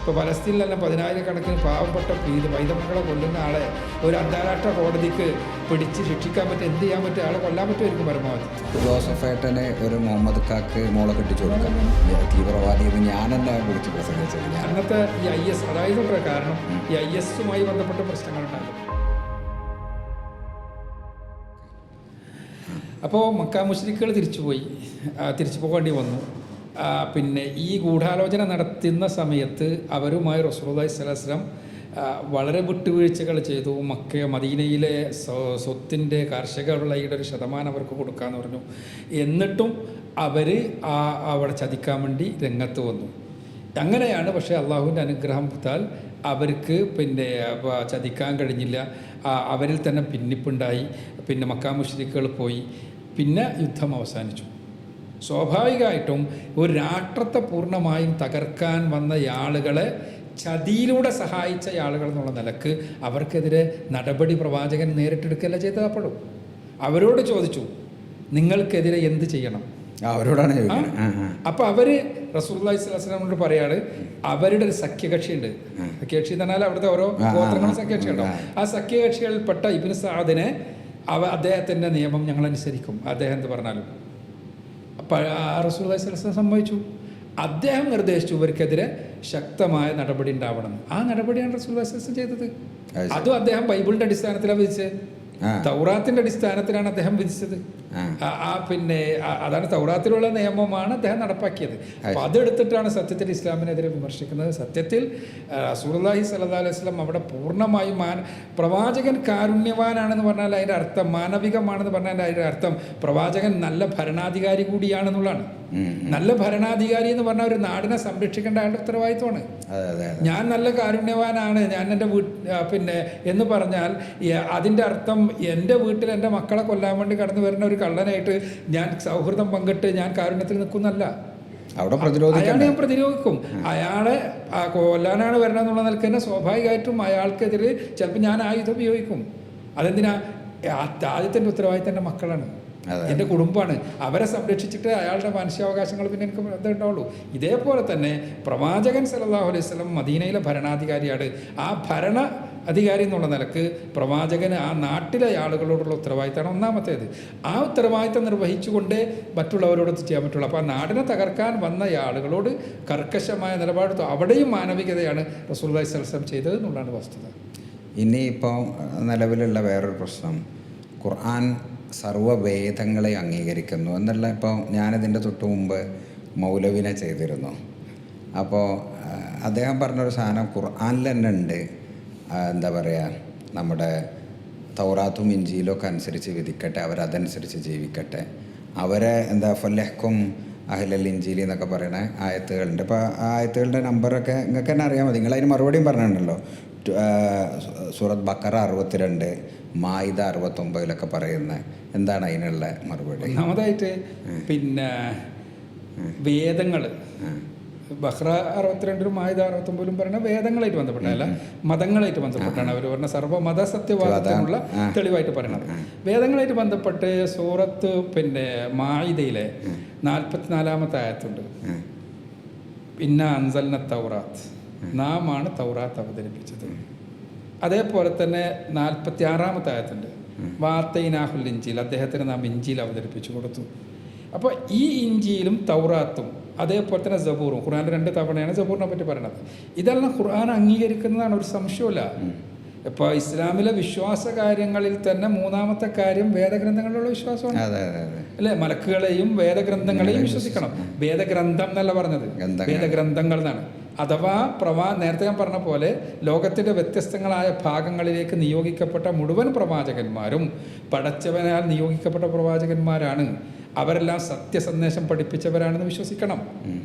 ഇപ്പോൾ പലസ്തീനിൽ തന്നെ 10,000-കണക്കിന് പാവപ്പെട്ട പൈതമക്കളെ കൊല്ലുന്ന ആളെ ഒരു അന്താരാഷ്ട്ര കോടതിക്ക് പിടിച്ച് ശിക്ഷിക്കാൻ പറ്റും, എന്ത് ചെയ്യാൻ പറ്റും, ആളെ കൊല്ലാൻ പറ്റുമായിരിക്കും പരമാവധി. ജോസഫേട്ടനെ ഒരു മുഹമ്മദ് കാക്ക് മോളെ കെട്ടിച്ചു കൊടുക്കാം, തീവ്രവാദി എന്ന് ഞാൻ തന്നെ വിളിച്ച് പ്രസംഗിച്ചത്. അന്നത്തെ ഈ IS, അതായത് കാരണം ഈ IS-മായി ബന്ധപ്പെട്ട പ്രശ്നങ്ങളുണ്ടാകും. അപ്പോൾ മക്ക മുശ്രിക്കുകൾ തിരിച്ചു പോകേണ്ടി വന്നു. പിന്നെ ഈ ഗൂഢാലോചന നടത്തുന്ന സമയത്ത് അവരുമായി റസൂലുള്ളാഹി സ്വല്ലല്ലാഹു അലൈഹി വസല്ലം വളരെ വിട്ടുവീഴ്ചകൾ ചെയ്തു. മദീനയിലെ സ്വത്തിൻ്റെ കാർഷിക വിളയുടെ ഒരു ശതമാനം അവർക്ക് കൊടുക്കാമെന്ന് പറഞ്ഞു. എന്നിട്ടും അവർ അവിടെ ചതിക്കാൻ വേണ്ടി രംഗത്ത് വന്നു. അങ്ങനെയാണ് പക്ഷേ അള്ളാഹുവിൻ്റെ അനുഗ്രഹത്താൽ അവർക്ക് പിന്നെ ചതിക്കാൻ കഴിഞ്ഞില്ല. അവരിൽ തന്നെ ഭിന്നിപ്പുണ്ടായി. പിന്നെ മക്ക മുശ്രിക്കുകൾ പോയി. പിന്നെ യുദ്ധം അവസാനിച്ചു. സ്വാഭാവികമായിട്ടും ഒരു രാഷ്ട്രത്തെ പൂർണ്ണമായും തകർക്കാൻ വന്ന ആളുകളെ ചതിയിലൂടെ സഹായിച്ച ആളുകൾ എന്നുള്ള നിലക്ക് അവർക്കെതിരെ നടപടി പ്രവാചകൻ നേരിട്ടെടുക്കുകയല്ല ചെയ്തത്. അപ്പോഴും അവരോട് ചോദിച്ചു, നിങ്ങൾക്കെതിരെ എന്ത് ചെയ്യണം? അവരോടാണ്. അപ്പോൾ അവർ റസൂലുള്ളാഹി സ്വല്ലല്ലാഹു അലൈഹി വസല്ലമയോട് പറയാണ്, അവരുടെ ഒരു സഖ്യകക്ഷിയുണ്ട്. സഖ്യകക്ഷി എന്ന് പറഞ്ഞാൽ അവിടുത്തെ ഓരോ ഗോത്രങ്ങളും സഖ്യകക്ഷി ഉണ്ടാവും. ആ സഖ്യകക്ഷികളിൽപ്പെട്ട ഇബ്നു സഅദിനെ അദ്ദേഹത്തിൻ്റെ നിയമം ഞങ്ങൾ അനുസരിക്കും, അദ്ദേഹം എന്ത് പറഞ്ഞാലും. അപ്പോൾ റസൂലുള്ളാഹി സ്വല്ലല്ലാഹു അലൈഹി വസല്ലം സമ്മതിച്ചു. അദ്ദേഹം നിർദ്ദേശിച്ചു ഇവർക്കെതിരെ ശക്തമായ നടപടി ഉണ്ടാവണം. ആ നടപടിയാണ് റസൂലുള്ളാഹി സ്വല്ലല്ലാഹു അലൈഹി വസല്ലം ചെയ്തത്. അതും അദ്ദേഹം ബൈബിളിൻ്റെ അടിസ്ഥാനത്തിലാണ് വിധിച്ചത്. തൗറാത്തിൻ്റെ അടിസ്ഥാനത്തിലാണ് അദ്ദേഹം വിധിച്ചത്. പിന്നെ അതാണ് തൗറാത്തിലുള്ള നിയമമാണ് അദ്ദേഹം നടപ്പാക്കിയത്. അപ്പോൾ അതെടുത്തിട്ടാണ് സത്യത്തിൽ ഇസ്ലാമിനെതിരെ വിമർശിക്കുന്നത്. സത്യത്തിൽ റസൂലുള്ളാഹി സ്വല്ലല്ലാഹു അലൈഹി വസല്ലം അവിടെ പൂർണ്ണമായും പ്രവാചകൻ കാരുണ്യവാനാണെന്ന് പറഞ്ഞാൽ അതിൻ്റെ അർത്ഥം, മാനവികമാണെന്ന് പറഞ്ഞാൽ അതിൻ്റെ അർത്ഥം പ്രവാചകൻ നല്ല ഭരണാധികാരി കൂടിയാണെന്നുള്ളതാണ്. നല്ല ഭരണാധികാരി എന്ന് പറഞ്ഞാൽ ഒരു നാടിനെ സംരക്ഷിക്കേണ്ട ആളുടെ ഉത്തരവാദിത്വമാണ്. ഞാൻ നല്ല കാരുണ്യവാനാണ്, ഞാൻ എൻ്റെ പിന്നെ എന്ന് പറഞ്ഞാൽ അതിൻ്റെ അർത്ഥം എൻ്റെ വീട്ടിൽ എൻ്റെ മക്കളെ കൊല്ലാൻ വേണ്ടി കടന്നു വരുന്ന ഒരു കള്ളനായിട്ട് ഞാൻ സൗഹൃദം പങ്കിട്ട് ഞാൻ കാരുണ്യത്തിൽ നിൽക്കുന്നല്ല. അയാളെ ഞാൻ പ്രതിരോധിക്കും. അയാളെ കൊല്ലാനാണ് വരണമെന്നുള്ള നിലക്ക് തന്നെ സ്വാഭാവികമായിട്ടും അയാൾക്കെതിരെ ചിലപ്പോൾ ഞാൻ ആയുധം ഉപയോഗിക്കും. അതെന്തിനാ? ആദ്യത്തിൻ്റെ ഉത്തരവാദിത്തം എൻ്റെ മക്കളാണ്, എൻ്റെ കുടുംബമാണ്. അവരെ സംരക്ഷിച്ചിട്ട് അയാളുടെ മനുഷ്യാവകാശങ്ങൾ പിന്നെ എനിക്ക് ഉണ്ടാവുള്ളൂ. ഇതേപോലെ തന്നെ പ്രവാചകൻ സല്ലല്ലാഹു അലൈഹി വസല്ലം മദീനയിലെ ഭരണാധികാരിയാണ്. ആ ഭരണ അധികാരി എന്നുള്ള നിലക്ക് പ്രവാചകന് ആ നാട്ടിലെ ആളുകളോടുള്ള ഉത്തരവാദിത്തമാണ് ഒന്നാമത്തേത്. ആ ഉത്തരവാദിത്തം നിർവഹിച്ചുകൊണ്ടേ മറ്റുള്ളവരോട് ചെയ്യാൻ പറ്റുള്ളൂ. അപ്പോൾ ആ നാടിനെ തകർക്കാൻ വന്ന ആളുകളോട് കർക്കശമായ നിലപാടെടുത്തു. അവിടെയും മാനവികതയാണ് റസൂലുള്ളാഹി സ്വല്ലല്ലാഹു അലൈഹി വസല്ലം ചെയ്തത് എന്നുള്ളതാണ് വസ്തുത. ഇനിയിപ്പോൾ നിലവിലുള്ള വേറൊരു പ്രശ്നം, ഖുർആൻ സർവ്വവേദങ്ങളെ അംഗീകരിക്കുന്നു എന്നുള്ള. ഇപ്പോൾ ഞാനിതിൻ്റെ തൊട്ട് മുമ്പ് മൗലവിനെ ചെയ്തിരുന്നു. അപ്പോൾ അദ്ദേഹം പറഞ്ഞൊരു സാധനം ഖുർആനിൽ തന്നെ ഉണ്ട്. എന്താ പറയുക, നമ്മുടെ തൗറാത്തും ഇഞ്ചീലും ഒക്കെ അനുസരിച്ച് വിധിക്കട്ടെ, അവരതനുസരിച്ച് ജീവിക്കട്ടെ, അവരെ എന്താ ഫലഹ്ക്കും അഹ്ലൽ ഇഞ്ചീലി എന്നൊക്കെ പറയുന്ന ആയത്തുകളുണ്ട്. അപ്പോൾ ആ ആയത്തുകളുടെ നമ്പറൊക്കെ നിങ്ങൾക്ക് തന്നെ അറിയാൻ മതി. നിങ്ങളതിന് മറുപടിയും പറഞ്ഞിട്ടുണ്ടല്ലോ. സൂറത്ത് ബക്കറ 62, മായിദ 69 പറയുന്നത്. എന്താണ് അതിനുള്ള മറുപടി? ഒന്നാമതായിട്ട് പിന്നെ വേദങ്ങൾ ബഹ്റ 62 മായിദ 69 പറയുന്ന വേദങ്ങളായിട്ട് ബന്ധപ്പെട്ടല്ല, മതങ്ങളായിട്ട് ബന്ധപ്പെട്ടാണ് അവർ പറഞ്ഞ സർവ്വ മത സത്യവാദത്തിനുള്ള തെളിവായിട്ട് പറയുന്നത്. വേദങ്ങളായിട്ട് ബന്ധപ്പെട്ട് സൂറത്ത് പിന്നെ മായിദയിലെ 44-ാമത്തെ ആയത്തുണ്ട്. ഇന്ന അൻസൽന തൗറാത്ത്, നാമാണ് തൗറാത്ത് അവതരിപ്പിച്ചത്. അതേപോലെ തന്നെ 46-ാമത്തെ ആയത്തുണ്ട്, വാത്തൈനാഹുൽ ഇഞ്ചീൽ, അദ്ദേഹത്തിന് നാം ഇഞ്ചീൽ അവതരിപ്പിച്ചു കൊടുത്തു. അപ്പോൾ ഈ ഇഞ്ചിയിലും തൗറാത്തും അതേപോലെ തന്നെ സബൂറും, ഖുർആനിൽ 2 തവണയാണ് സബൂറിനെ പറ്റി പറയുന്നത്. ഇതെല്ലാം ഖുർആൻ അംഗീകരിക്കുന്നതാണ്, ഒരു സംശയമില്ല. ഇപ്പോൾ ഇസ്ലാമിലെ വിശ്വാസ കാര്യങ്ങളിൽ തന്നെ 3-ാമത്തെ കാര്യം വേദഗ്രന്ഥങ്ങളിലുള്ള വിശ്വാസമാണ്, അല്ലേ? മലക്കുകളെയും വേദഗ്രന്ഥങ്ങളെയും വിശ്വസിക്കണം. വേദഗ്രന്ഥം എന്നല്ല പറഞ്ഞത്, വേദഗ്രന്ഥങ്ങൾ എന്നാണ്. അഥവാ നേരത്തെ ഞാൻ പറഞ്ഞ പോലെ ലോകത്തിൻ്റെ വ്യത്യസ്തങ്ങളായ ഭാഗങ്ങളിലേക്ക് നിയോഗിക്കപ്പെട്ട മുഴുവൻ പ്രവാചകന്മാരും പടച്ചവനാൽ നിയോഗിക്കപ്പെട്ട പ്രവാചകന്മാരാണ്. അവരെല്ലാം സത്യസന്ദേശം പഠിപ്പിച്ചവരാണെന്ന് വിശ്വസിക്കണം.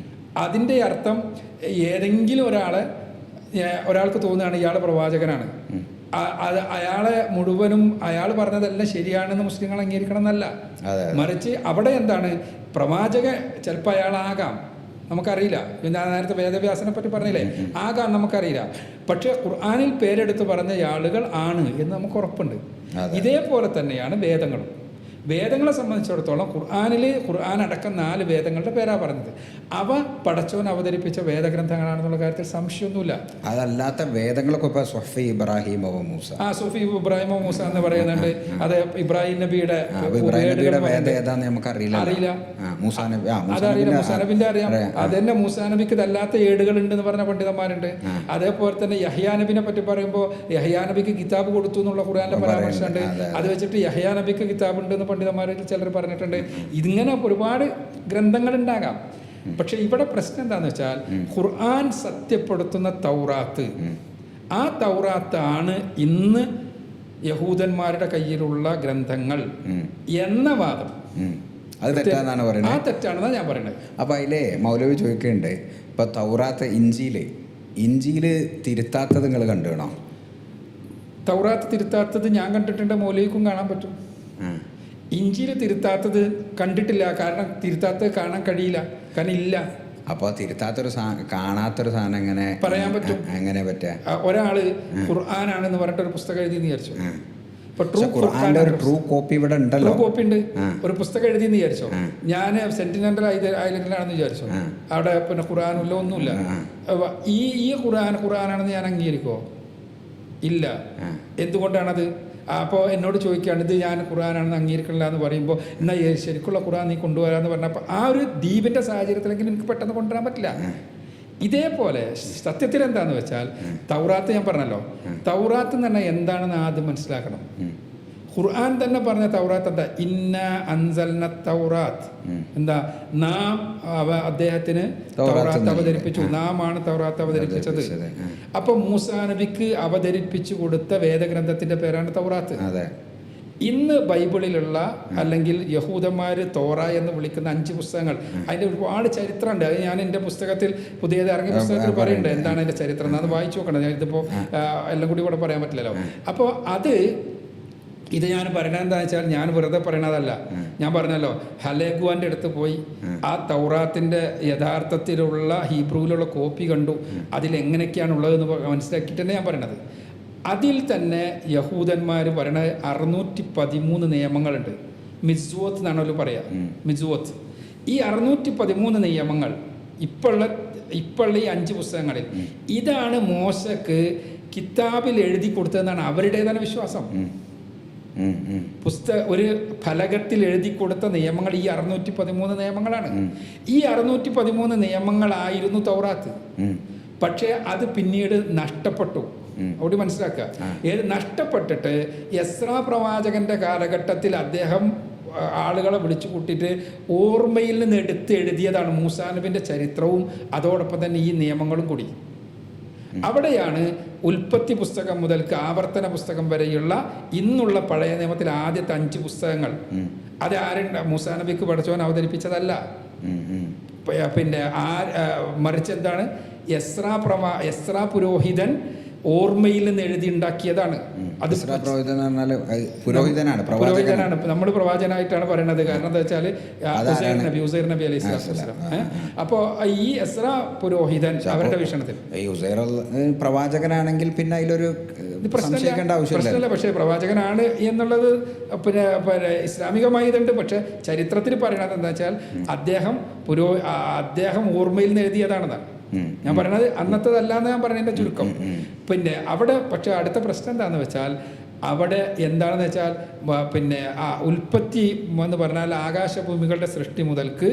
അതിൻ്റെ അർത്ഥം ഏതെങ്കിലും ഒരാൾക്ക് തോന്നുകയാണ് ഇയാൾ പ്രവാചകനാണ്, അയാളെ മുഴുവനും അയാൾ പറഞ്ഞതെല്ലാം ശരിയാണെന്ന് മുസ്ലിങ്ങൾ അംഗീകരിക്കണം എന്നല്ല. മറിച്ച് അവിടെ എന്താണ്, പ്രവാചകൻ ചിലപ്പോൾ അയാളാകാം, നമുക്കറിയില്ല. ഞാൻ നേരത്തെ വേദവ്യാസനെ പറ്റി പറഞ്ഞില്ലേ, ആകാം, നമുക്കറിയില്ല. പക്ഷേ ഖുർആനിൽ പേരെടുത്ത് പറഞ്ഞ ആളുകൾ ആണ് എന്ന് നമുക്ക് ഉറപ്പുണ്ട്. ഇതേപോലെ തന്നെയാണ് വേദങ്ങളും. വേദങ്ങളെ സംബന്ധിച്ചിടത്തോളം ഖുർആൻ അടക്കം 4 വേദങ്ങളുടെ പേരാ പറഞ്ഞത്. അവ പടച്ചോൻ അവതരിപ്പിച്ച വേദഗ്രന്ഥങ്ങളാണെന്നുള്ള കാര്യത്തിൽ സംശയമൊന്നുമില്ല. അതല്ലാത്ത വേദങ്ങളൊക്കെ ഇപ്പോൾ സ്വഫി ഇബ്രാഹിം മൂസ, സൂഫി ഇബ്രാഹിമോ മൂസ എന്ന് പറയുന്നുണ്ട്. അത് ഇബ്രാഹിം നബിയുടെ വേദം ഏതാന്ന് നമുക്കറിയില്ല. അറിയില്ല. മൂസാ നബി, അതറിയില്ല. മൂസാ നബിന്റെ അറിയാം. അതന്നെ മൂസാ നബിക്ക് ഇതല്ലാത്ത ഏടുകളുണ്ട് എന്ന് പറഞ്ഞ പണ്ഡിതന്മാരുണ്ട്. അതേപോലെ തന്നെ യഹ്യാ നബിനെ പറ്റി പറയുമ്പോൾ യഹ്യാ നബിക്ക് കിതാബ് കൊടുത്തു എന്നുള്ള ഖുർആനിലെ പരാമർശമുണ്ട്. അത് വെച്ചിട്ട് യഹ്യാ നബിക്ക് കിതാബ് ഉണ്ട് എന്ന് പണ്ഡിതന്മാരിൽ ചിലർ പറഞ്ഞിട്ടുണ്ട്. ഇതിങ്ങനെ ഒരുപാട് ഗ്രന്ഥങ്ങൾ ഉണ്ടാകാം. പക്ഷെ ഇവിടെ പ്രശ്നം എന്താന്ന് വെച്ചാൽ ഖുർആൻ സത്യപ്പെടുത്തുന്ന തൗറാത്ത്, ആ തൗറാത്താണ് ഇന്ന് യഹൂദന്മാരുടെ കയ്യിലുള്ള ഗ്രന്ഥങ്ങൾ എന്ന വാദം അത് തെറ്റാണെന്നാണ് പറയുന്നത്. ആ തെറ്റാണെന്നാണ് ഞാൻ പറയുന്നത്. അപ്പോൾ അതിലെ മൗലവി ചോദിക്കുന്നുണ്ട്, ഇപ്പോൾ തൗറാത്ത് ഇഞ്ചിയിൽ തിരുത്താത്തത് നിങ്ങൾ കണ്ടുകണോ? തൗറാത്ത് തിരുത്താത്തത് ഞാൻ കണ്ടിട്ടുണ്ട്, മൗലവിക്കും കാണാൻ പറ്റും. ഇഞ്ചിയിൽ തിരുത്താത്തത് കണ്ടിട്ടില്ല. കാരണം തിരുത്താത്തത് കാണാൻ കഴിയില്ല, കാരണം ഇല്ല. അപ്പോൾ തിരുത്താത്തൊരു കാണാത്തൊരു സാധനം എങ്ങനെ പറയാൻ പറ്റും? എങ്ങനെ പറ്റുക? ഒരാള് ഖുർആനാണെന്ന് പറഞ്ഞിട്ടൊരു പുസ്തകം എഴുതി വിചാരിച്ചു. ട്രൂ കോപ്പി ഇവിടെ ഉണ്ടല്ലോ. കോപ്പി ഉണ്ട്. ഒരു പുസ്തകം എഴുതിയെന്ന് വിചാരിച്ചോ. ഞാൻ സെന്റിനെന്റൽ ഐലൻഡിലാണെന്ന് വിചാരിച്ചോ. അവിടെ പിന്നെ ഖുർആാനില്ല, ഒന്നുമില്ല. ഈ ഖുർആനാണെന്ന് ഞാൻ അംഗീകരിക്കോ? ഇല്ല. എന്തുകൊണ്ടാണത്? അപ്പോൾ എന്നോട് ചോദിക്കുകയാണ്, ഇത് ഞാൻ ഖുർആനാണെന്ന് അംഗീകരിക്കണില്ല എന്ന് പറയുമ്പോൾ, എന്നാൽ ശരിക്കുള്ള ഖുർആൻ നീ കൊണ്ടുവരാമെന്ന് പറഞ്ഞപ്പോൾ ആ ഒരു ദ്വീപിൻ്റെ സാഹചര്യത്തിലെങ്കിലും എനിക്ക് പെട്ടെന്ന് കൊണ്ടുവരാൻ പറ്റില്ല. ഇതേപോലെ സത്യത്തിൽ എന്താന്ന് വെച്ചാൽ തൗറാത്ത് ഞാൻ പറഞ്ഞല്ലോ, തൗറാത്ത് എന്ന് പറഞ്ഞാൽ എന്താണെന്ന് ആദ്യം മനസ്സിലാക്കണം. ഖുർആൻ തന്നെ പറഞ്ഞ തൗറാത്ത് എന്താ? ഇന്ന അൻസൽന തൗറാത്ത്. എന്താ? നാം അദ്ദേഹത്തിന് തൗറാത്ത് അവതരിപ്പിച്ചു. നാം ആണ് തൗറാത്ത് അവതരിപ്പിച്ചത്. അപ്പൊ മൂസാ നബിക്ക് അവതരിപ്പിച്ചു കൊടുത്ത വേദഗ്രന്ഥത്തിന്റെ പേരാണ് തൗറാത്ത്. ഇന്ന് ബൈബിളിലുള്ള അല്ലെങ്കിൽ യഹൂദന്മാർ തോറ എന്ന് വിളിക്കുന്ന 5 പുസ്തകങ്ങൾ, അതിൻ്റെ ഒരുപാട് ചരിത്രമുണ്ട്. അത് ഞാൻ എൻ്റെ പുസ്തകത്തിൽ പുതിയത് ഇറങ്ങിയ പുസ്തകത്തിൽ പറയുന്നുണ്ട് എന്താണ് അതിൻ്റെ ചരിത്രം. അത് വായിച്ചു നോക്കണം. ഞാൻ ഇതിപ്പോൾ എല്ലാം കൂടി ഇവിടെ പറയാൻ പറ്റില്ലല്ലോ. അപ്പോൾ ഇത് ഞാൻ പറയണത് എന്താണെന്ന് വെച്ചാൽ ഞാൻ വെറുതെ പറയണതല്ല. ഞാൻ പറഞ്ഞല്ലോ, ഹലേഗുവാൻ്റെ അടുത്ത് പോയി ആ തൗറാത്തിൻ്റെ യഥാർത്ഥത്തിലുള്ള ഹീബ്രുവിലുള്ള കോപ്പി കണ്ടു. അതിലെങ്ങനെയൊക്കെയാണ് ഉള്ളതെന്ന് മനസ്സിലാക്കിയിട്ട് തന്നെ ഞാൻ പറയണത്. അതിൽ തന്നെ യഹൂദന്മാർ പറയണത് 613 നിയമങ്ങളുണ്ട്. മിസ്വത്ത് എന്നാണ് അവർ പറയുക, മിസ്വത്ത്. ഈ 613 നിയമങ്ങൾ ഇപ്പോഴുള്ള ഈ 5 പുസ്തകങ്ങളിൽ ഇതാണ് മോശക്ക് കിതാബിൽ എഴുതി കൊടുത്തതെന്നാണ് അവരുടേതാണ് വിശ്വാസം. ഒരു ഫലകത്തിൽ എഴുതി കൊടുത്ത നിയമങ്ങൾ ഈ 613 നിയമങ്ങളാണ്. ഈ 613 നിയമങ്ങളായിരുന്നു തൗറാത്ത്. പക്ഷേ അത് പിന്നീട് നഷ്ടപ്പെട്ടു. അവിടെ മനസ്സിലാക്കുക, നഷ്ടപ്പെട്ടിട്ട് എസ്രാ പ്രവാചകന്റെ കാലഘട്ടത്തിൽ അദ്ദേഹം ആളുകളെ വിളിച്ചു കൂട്ടിയിട്ട് ഓർമ്മയിൽ നിന്ന് എടുത്ത് എഴുതിയതാണ് മൂസാ നബിന്റെ ചരിത്രവും അതോടൊപ്പം തന്നെ ഈ നിയമങ്ങളും കൂടി. അവിടെയാണ് ഉൽപ്പത്തി പുസ്തകം മുതൽക്ക് ആവർത്തന പുസ്തകം വരെയുള്ള ഇന്നുള്ള പഴയ നിയമത്തിലെ ആദ്യത്തെ 5 പുസ്തകങ്ങൾ അത് മൂസാ നബിക്ക് പടച്ചോൻ അവതരിപ്പിച്ചതല്ല. പിന്നെ മറിച്ച് എന്താണ്? എസ്രാ പുരോഹിതൻ ഓർമ്മയിൽ നിന്ന് എഴുതി ഉണ്ടാക്കിയതാണ്. അത് പുരോഹിതനാണ്. നമ്മൾ പ്രവാചകനായിട്ടാണ് പറയുന്നത്. കാരണം എന്താ വെച്ചാൽ ഉസൈർ നബി അലൈഹി സ്വലാം. അപ്പോൾ ഈ എസ്രാ പുരോഹിതൻ അവരുടെ വീക്ഷണത്തിൽ പ്രവാചകനാണെങ്കിൽ പിന്നെ അതിലൊരു പ്രശ്നമില്ല. പക്ഷേ പ്രവാചകനാണ് എന്നുള്ളത് പിന്നെ ഇസ്ലാമികമായി ഇതുണ്ട്. പക്ഷെ ചരിത്രത്തിൽ പറയണത് എന്താ വെച്ചാൽ അദ്ദേഹം ഓർമ്മയിൽ നിന്ന് എഴുതിയതാണെന്നാണ് ഞാൻ പറയണത്. അന്നത്തതല്ലാന്ന് ഞാൻ പറയുന്നതിൻ്റെ ചുരുക്കം. പിന്നെ അവിടെ പക്ഷെ അടുത്ത പ്രശ്നം എന്താണെന്ന് വെച്ചാൽ അവിടെ എന്താണെന്ന് വെച്ചാൽ പിന്നെ ഉൽപ്പത്തി എന്ന് പറഞ്ഞാൽ ആകാശഭൂമികളുടെ സൃഷ്ടി മുതൽക്ക്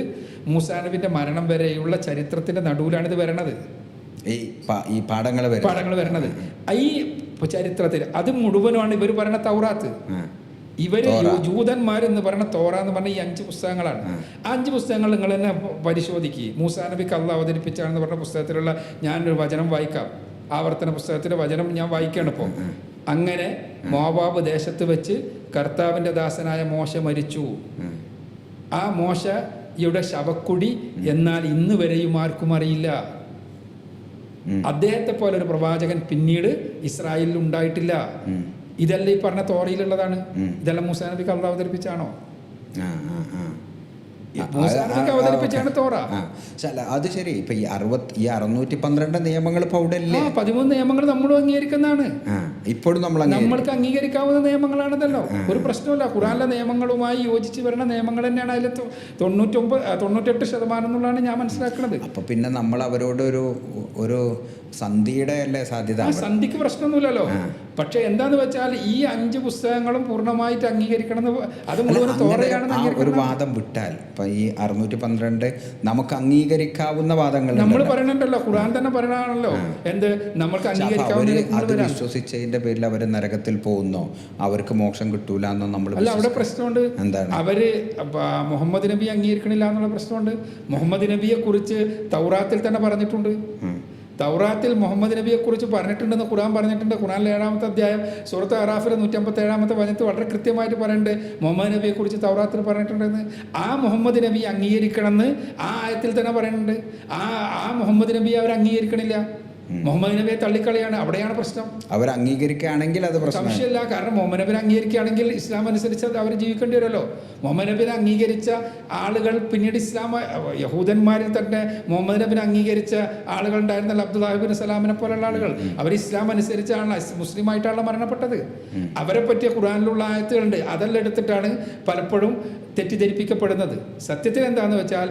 മൂസാ നബിന്റെ മരണം വരെയുള്ള ചരിത്രത്തിന്റെ നടുവിലാണ് ഇത് വരണത്. ഈ പാഠങ്ങൾ വരണത് ഈ ചരിത്രത്തിൽ അത് മുഴുവനുമാണ് ഇവർ പറയുന്ന തൗറാത്ത്. ഇവര് ജൂതന്മാരെന്ന് പറയുന്ന തോറ എന്ന് പറഞ്ഞ ഈ 5 പുസ്തകങ്ങളാണ്. ആ 5 പുസ്തകങ്ങൾ നിങ്ങൾ തന്നെ പരിശോധിക്കുക. മൂസാ നബിക്ക് അള്ളാഹ് അവതരിപ്പിച്ചാണെന്ന് പറഞ്ഞ പുസ്തകത്തിലുള്ള ഞാനൊരു വചനം വായിക്കാം. ആവർത്തന പുസ്തകത്തിലെ വചനം ഞാൻ വായിക്കുകയാണ് ഇപ്പോൾ. അങ്ങനെ മോവാബ് ദേശത്ത് വെച്ച് കർത്താവിൻ്റെ ദാസനായ മോശ മരിച്ചു. ആ മോശയുടെ ശവക്കുടി എന്നാൽ ഇന്ന് വരെയും ആർക്കും അറിയില്ല. അദ്ദേഹത്തെ പോലെ ഒരു പ്രവാചകൻ പിന്നീട് ഇസ്രായേലിൽ ഉണ്ടായിട്ടില്ല. ഇതെല്ലാം ഈ പറഞ്ഞ തോറയിലുള്ളതാണ്. ഇതെല്ലാം മൂസാ നബിക്ക് അള്ളാഹ് അവതരിപ്പിച്ചാണോ? മൂസാനബിക്ക് അവതരിപ്പിച്ചാണ് തോറ. അത് ശരി. ഇപ്പൊ ഈ 612 നിയമങ്ങൾ ഇപ്പൊ അവിടെ ഇല്ലേ? 13 നിയമങ്ങൾ നമ്മളും അംഗീകരിക്കുന്നതാണ്. ഇപ്പോഴും നമ്മൾക്ക് അംഗീകരിക്കാവുന്ന നിയമങ്ങളാണതല്ലോ, ഒരു പ്രശ്നമില്ല. ഖുറാനിലെ നിയമങ്ങളുമായി യോജിച്ച് വരുന്ന നിയമങ്ങൾ തന്നെയാണ് അതിൽ 98% എന്നുള്ളതാണ് ഞാൻ മനസ്സിലാക്കുന്നത്. അപ്പൊ പിന്നെ നമ്മൾ അവരോട് ഒരു സന്ധിയുടെ അല്ലേ സാധ്യത? സന്ധിക്ക് പ്രശ്നമൊന്നുമില്ലല്ലോ. പക്ഷെ എന്താന്ന് വെച്ചാൽ ഈ 5 പുസ്തകങ്ങളും പൂർണ്ണമായിട്ട് അംഗീകരിക്കണം, അത് മുഴുവൻ തോറയാണെന്ന് ഒരു വാദം വിട്ടാൽ ഇപ്പൊ ഈ 612 നമുക്ക് അംഗീകരിക്കാവുന്ന വാദങ്ങൾ നമ്മൾ പറയണുണ്ടല്ലോ, ഖുർആൻ തന്നെ പറയണാണല്ലോ എന്ത് നമുക്ക് അംഗീകരിക്കാവുന്ന. വിശ്വസിച്ചതിന്റെ പേരിൽ അവർ നരകത്തിൽ പോകുന്നോ, അവർക്ക് മോക്ഷം കിട്ടൂല എന്നോ നമ്മൾ അല്ല, അവിടെ പ്രശ്നമുണ്ട്. എന്താണ്? അവര് മുഹമ്മദ് നബി അംഗീകരിക്കണില്ല എന്നുള്ള പ്രശ്നമുണ്ട്. മുഹമ്മദ് നബിയെ കുറിച്ച് തൗറാത്തിൽ തന്നെ പറഞ്ഞിട്ടുണ്ട്. തൗറാത്തിൽ മുഹമ്മദ് നബിയെ കുറിച്ച് പറഞ്ഞിട്ടുണ്ടെന്ന് ഖുർആൻ പറഞ്ഞിട്ടുണ്ട്. ഖുർആനിലെ 7-ാമത്തെ അധ്യായം സൂറത്ത് അറാഫിലെ 157-ാമത്തെ വചനത്തിൽ വളരെ കൃത്യമായിട്ട് പറയുന്നുണ്ട് മുഹമ്മദ് നബിയെ കുറിച്ച് തൗറാത്തിൽ പറഞ്ഞിട്ടുണ്ടെന്ന്. ആ മുഹമ്മദ് നബി അംഗീകരിക്കണമെന്ന് ആ ആയത്തിൽ തന്നെ പറയുന്നുണ്ട്. ആ മുഹമ്മദ് നബിയെ അവർ അംഗീകരിക്കണില്ല, മുഹമ്മദ് നബിയെ തള്ളിക്കളിയാണ്. അവിടെയാണ് പ്രശ്നം. അവർ അംഗീകരിക്കുകയാണെങ്കിൽ അത് സംശയമില്ല. കാരണം മുഹമ്മദ് നബിനെ അംഗീകരിക്കുകയാണെങ്കിൽ ഇസ്ലാം അനുസരിച്ച് അവർ ജീവിക്കേണ്ടി വരുമല്ലോ. മുഹമ്മദ് നബിനെ അംഗീകരിച്ച ആളുകൾ പിന്നീട് യഹൂദന്മാരിൽ തന്നെ മുഹമ്മദ് നബിനെ അംഗീകരിച്ച ആളുകൾ ഉണ്ടായിരുന്നല്ലോ, അബ്ദുല്ലാഹിബിൻ സലാമിനെ പോലുള്ള ആളുകൾ. അവർ ഇസ്ലാം അനുസരിച്ചാണ്, മുസ്ലിമായിട്ടാണ് മരണപ്പെട്ടത്. അവരെ പറ്റിയ ഖുർആനിലുള്ള ആയത്തുകളുണ്ട്, അതെല്ലാം എടുത്തിട്ടാണ് പലപ്പോഴും തെറ്റിദ്ധരിപ്പിക്കപ്പെടുന്നത്. സത്യത്തിൽ എന്താണെന്ന് വെച്ചാൽ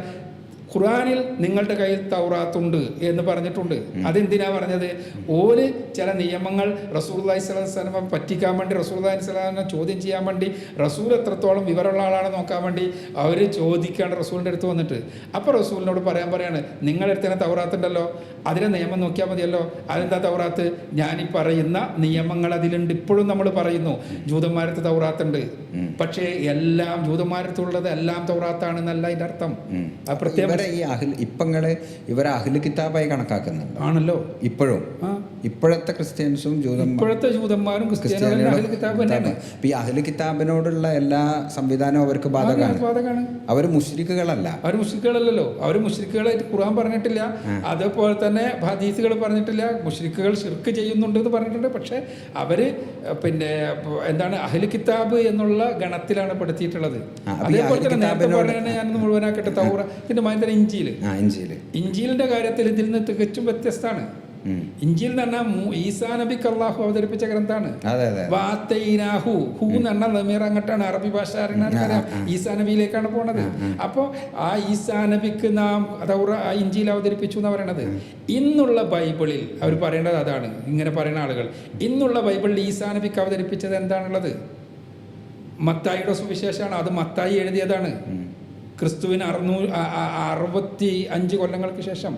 ഖുർആനിൽ നിങ്ങളുടെ കയ്യിൽ തൗറാത്തുണ്ട് എന്ന് പറഞ്ഞിട്ടുണ്ട്. അതെന്തിനാ പറഞ്ഞത്? ഓര് ചില നിയമങ്ങൾ റസൂലുള്ളാഹി സ്വല്ലല്ലാഹു അലൈഹി വസല്ലമയെ പറ്റിക്കാൻ വേണ്ടി, റസൂലുള്ളാഹി സ്വല്ലല്ലാഹു അലൈഹി വസല്ലമയെ ചോദ്യം ചെയ്യാൻ വേണ്ടി, റസൂൽ എത്രത്തോളം വിവരമുള്ള ആളാണെന്ന് നോക്കാൻ വേണ്ടി അവർ ചോദിക്കുകയാണ് റസൂലിൻ്റെ അടുത്ത് വന്നിട്ട്. അപ്പോൾ റസൂലിനോട് പറയാണ്, നിങ്ങളുടെ അടുത്ത് തന്നെ തൗറാത്തുണ്ടല്ലോ, അതിലെ നിയമം നോക്കിയാൽ മതിയല്ലോ. അതെന്താ തൗറാത്ത്? ഞാനീ പറയുന്ന നിയമങ്ങൾ അതിലുണ്ട്. ഇപ്പോഴും നമ്മൾ പറയുന്നു ജൂതന്മാരത്ത് തൗറാത്തുണ്ട്, പക്ഷേ എല്ലാം ജൂതന്മാരത്തുള്ളത് എല്ലാം തൗറാത്താണെന്നല്ല അതിൻ്റെ അർത്ഥം. ആ പ്രത്യേകം ഇവരെ അഹ്ലു കിതാബായി കണക്കാക്കുന്നുണ്ട് ആണല്ലോ ഇപ്പോഴും. ഇപ്പോഴത്തെ ക്രിസ്ത്യൻസും ഇപ്പോഴത്തെ ജൂതന്മാരും ക്രിസ്ത്യാനികളും ഈ അഹ്ലു കിതാബിനോടുള്ള എല്ലാ സംവിധാനവും അവർക്ക് ബാധകമാണ്. അവർ മുശ്രിക്കുകളല്ല. അവർ മുശ്രിക്കുകളല്ലല്ലോ. അവർ മുശ്രിക്കുകളായിട്ട് ഖുർആൻ പറഞ്ഞിട്ടില്ല, അതേപോലെ തന്നെ ഹദീസുകൾ പറഞ്ഞിട്ടില്ല. മുശ്രിക്കുകൾ ശിർക്ക് ചെയ്യുന്നുണ്ട് എന്ന് പറഞ്ഞിട്ടുണ്ട്. പക്ഷെ അവര് പിന്നെ എന്താണ് അഹ്ലു കിതാബ് എന്നുള്ള ഗണത്തിലാണ് പെടുത്തിയിട്ടുള്ളത്. അതേപോലെ തന്നെ നേരത്തെ പറയുന്നത് ഞാനൊന്ന് മുഴുവനാക്കട്ടെ. തൗറാത്തിന്റെ മൈൻഡ് ഇഞ്ചീലിന്റെ കാര്യത്തിൽ ഇതിൽ നിന്ന് തികച്ചും വ്യത്യസ്തമാണ്. ഇഞ്ചീൽ എന്ന് പറഞ്ഞാൽ ഈസാ നബിക്ക് അള്ളാഹു അവതരിപ്പിച്ച ഗ്രന്ഥാണ്. അങ്ങോട്ടാണ് അറബി ഭാഷ അറിയാൻ ഈസാ നബിയിലേക്കാണ് പോണത്. അപ്പോൾ ആ ഈസാ നബിക്ക് നാം ഇഞ്ചീൽ അവതരിപ്പിച്ചു എന്ന് പറയണത്. ഇന്നുള്ള ബൈബിളിൽ അവർ പറയേണ്ടത് അതാണ്. ഇങ്ങനെ പറയുന്ന ആളുകൾ ഇന്നുള്ള ബൈബിളിൽ ഈസാ നബിക്ക് അവതരിപ്പിച്ചത് എന്താണുള്ളത്? മത്തായിയുടെ സുവിശേഷമാണ്. അത് മത്തായി എഴുതിയതാണ് ക്രിസ്തുവിന് 665 കൊല്ലങ്ങൾക്ക് ശേഷം.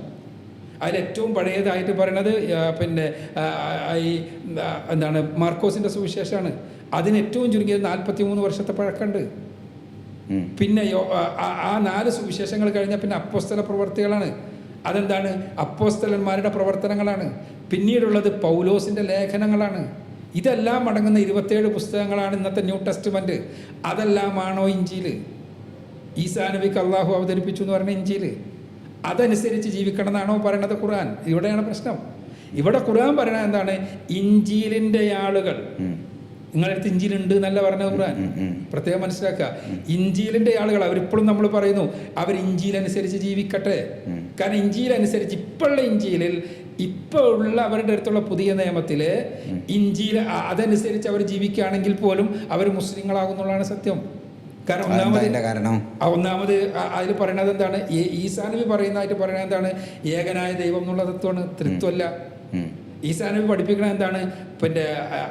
അതിലേറ്റവും പഴയതായിട്ട് പറയണത് പിന്നെ ഈ എന്താണ് മാർക്കോസിൻ്റെ സുവിശേഷമാണ്. അതിന് ഏറ്റവും ചുരുങ്ങിയത് 43 വർഷത്തെ പഴക്കമുണ്ട്. പിന്നെ ആ 4 സുവിശേഷങ്ങൾ കഴിഞ്ഞാൽ പിന്നെ അപ്പോസ്തല പ്രവർത്തികളാണ്. അതെന്താണ്? അപ്പോസ്തലന്മാരുടെ പ്രവർത്തനങ്ങളാണ്. പിന്നീടുള്ളത് പൗലോസിൻ്റെ ലേഖനങ്ങളാണ്. ഇതെല്ലാം അടങ്ങുന്ന 27 പുസ്തകങ്ങളാണ് ഇന്നത്തെ ന്യൂ ടെസ്റ്റ്മെൻറ്റ്. അതെല്ലാമാണോ ഇഞ്ചീൽ? ഈസാ നബിക്ക് അള്ളാഹു അവതരിപ്പിച്ചു എന്ന് പറഞ്ഞ ഇഞ്ചീൽ അതനുസരിച്ച് ജീവിക്കണം എന്നാണോ പറയണത് ഖുർആൻ? ഇവിടെയാണ് പ്രശ്നം. ഇവിടെ ഖുർആൻ പറയണത് എന്താണ്? ഇഞ്ചീലിൻ്റെ ആളുകൾ, നിങ്ങളടുത്ത് ഇഞ്ചീലുണ്ട് എന്നല്ല പറഞ്ഞ ഖുർആൻ. പ്രത്യേകം മനസ്സിലാക്കുക, ഇഞ്ചീലിൻ്റെ ആളുകൾ അവരിപ്പോഴും നമ്മൾ പറയുന്നു അവർ ഇഞ്ചീലനുസരിച്ച് ജീവിക്കട്ടെ. കാരണം ഇഞ്ചീലനുസരിച്ച് ഇപ്പോഴുള്ള ഇഞ്ചീലിൽ ഇപ്പോൾ ഉള്ള അവരുടെ അടുത്തുള്ള പുതിയ നിയമത്തിൽ ഇഞ്ചീൽ അതനുസരിച്ച് അവർ ജീവിക്കുകയാണെങ്കിൽ പോലും അവർ മുസ്ലിങ്ങളാകുന്നുള്ളതാണ് സത്യം. കാരണം ഒന്നാമത് അതിൽ പറയണത് എന്താണ്? ഈസാ നബി പറയുന്നതായിട്ട് പറയണത് എന്താണ്? ഏകനായ ദൈവം എന്നുള്ള തത്വമാണ്, ത്രിത്വമല്ല. ഈസാ നബി പഠിപ്പിക്കണത് എന്താണ്? പിന്നെ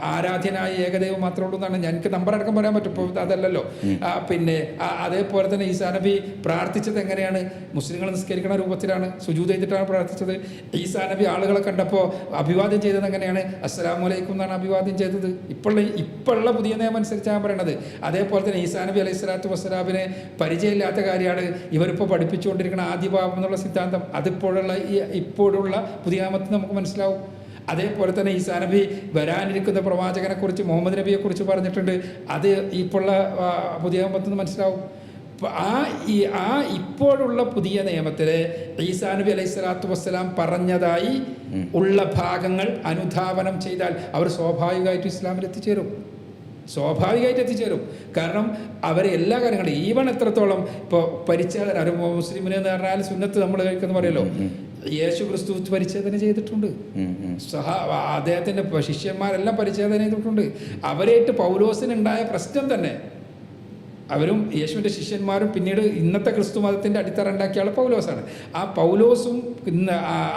ആരാധ്യനായ ഏകദൈവം മാത്രമേ ഉള്ളൂ എന്നാണ്. ഞങ്ങൾക്ക് നമ്പർ അടക്കം പറയാൻ പറ്റും, ഇപ്പോൾ അതല്ലല്ലോ. പിന്നെ അതേപോലെ തന്നെ ഈസാ നബി പ്രാർത്ഥിച്ചത് എങ്ങനെയാണ്? മുസ്ലിങ്ങൾ നിസ്കരിക്കണ രൂപത്തിലാണ്, സുജൂദ് ചെയ്തിട്ടാണ് പ്രാർത്ഥിച്ചത്. ഈസാ നബി ആളുകളെ കണ്ടപ്പോൾ അഭിവാദ്യം ചെയ്തത് എങ്ങനെയാണ്? അസ്സലാമു അലൈക്കും എന്നാണ് അഭിവാദ്യം ചെയ്തത്. ഇപ്പോഴുള്ള പുതിയ നിയമം അനുസരിച്ചാണ് പറയണത്. അതേപോലെ തന്നെ ഈസാ നബി അലൈഹി സ്വലാത്തു വസ്സലാമിനെ പരിചയമില്ലാത്ത കാര്യമാണ് ഇവരിപ്പോൾ പഠിപ്പിച്ചുകൊണ്ടിരിക്കുന്ന ആദിഭാവം എന്നുള്ള സിദ്ധാന്തം. ഇപ്പോഴുള്ള പുതിയ നിയമത്തിൽ നമുക്ക് മനസ്സിലാവും. അതേപോലെ തന്നെ ഈസാ നബി വരാനിരിക്കുന്ന പ്രവാചകനെക്കുറിച്ച്, മുഹമ്മദ് നബിയെക്കുറിച്ച് പറഞ്ഞിട്ടുണ്ട്. അത് ഇപ്പോഴുള്ള പുതിയ നിയമത്തിൽ നിന്ന് മനസ്സിലാവും. ഇപ്പോഴുള്ള പുതിയ നിയമത്തിൽ ഈസാ നബി അലൈഹി സ്വലാത്തു വസ്സലാം പറഞ്ഞതായി ഉള്ള ഭാഗങ്ങൾ അനുധാവനം ചെയ്താൽ അവർ സ്വാഭാവികമായിട്ടും ഇസ്ലാമിൽ എത്തിച്ചേരും. സ്വാഭാവികമായിട്ട് എത്തിച്ചേരും. കാരണം അവരെ എല്ലാ കാര്യങ്ങളും ഈവൺ എത്രത്തോളം ഇപ്പോൾ പരിച്ഛേദന ഒരു മുസ്ലിമിന് എന്ന് പറഞ്ഞാൽ സുന്നത്ത് നമ്മൾ കഴിക്കുന്ന പറയല്ലോ, യേശു ക്രിസ്തു പരിച്ഛേദന ചെയ്തിട്ടുണ്ട്. അദ്ദേഹത്തിൻ്റെ ശിഷ്യന്മാരെല്ലാം പരിച്ഛേദന ചെയ്തിട്ടുണ്ട്. അവരായിട്ട് പൗലോസിനുണ്ടായ പ്രശ്നം തന്നെ, അവരും യേശുവിൻ്റെ ശിഷ്യന്മാരും പിന്നീട് ഇന്നത്തെ ക്രിസ്തു മതത്തിൻ്റെ അടിത്തറ ഉണ്ടാക്കിയ ആൾ പൗലോസാണ്. ആ പൗലോസും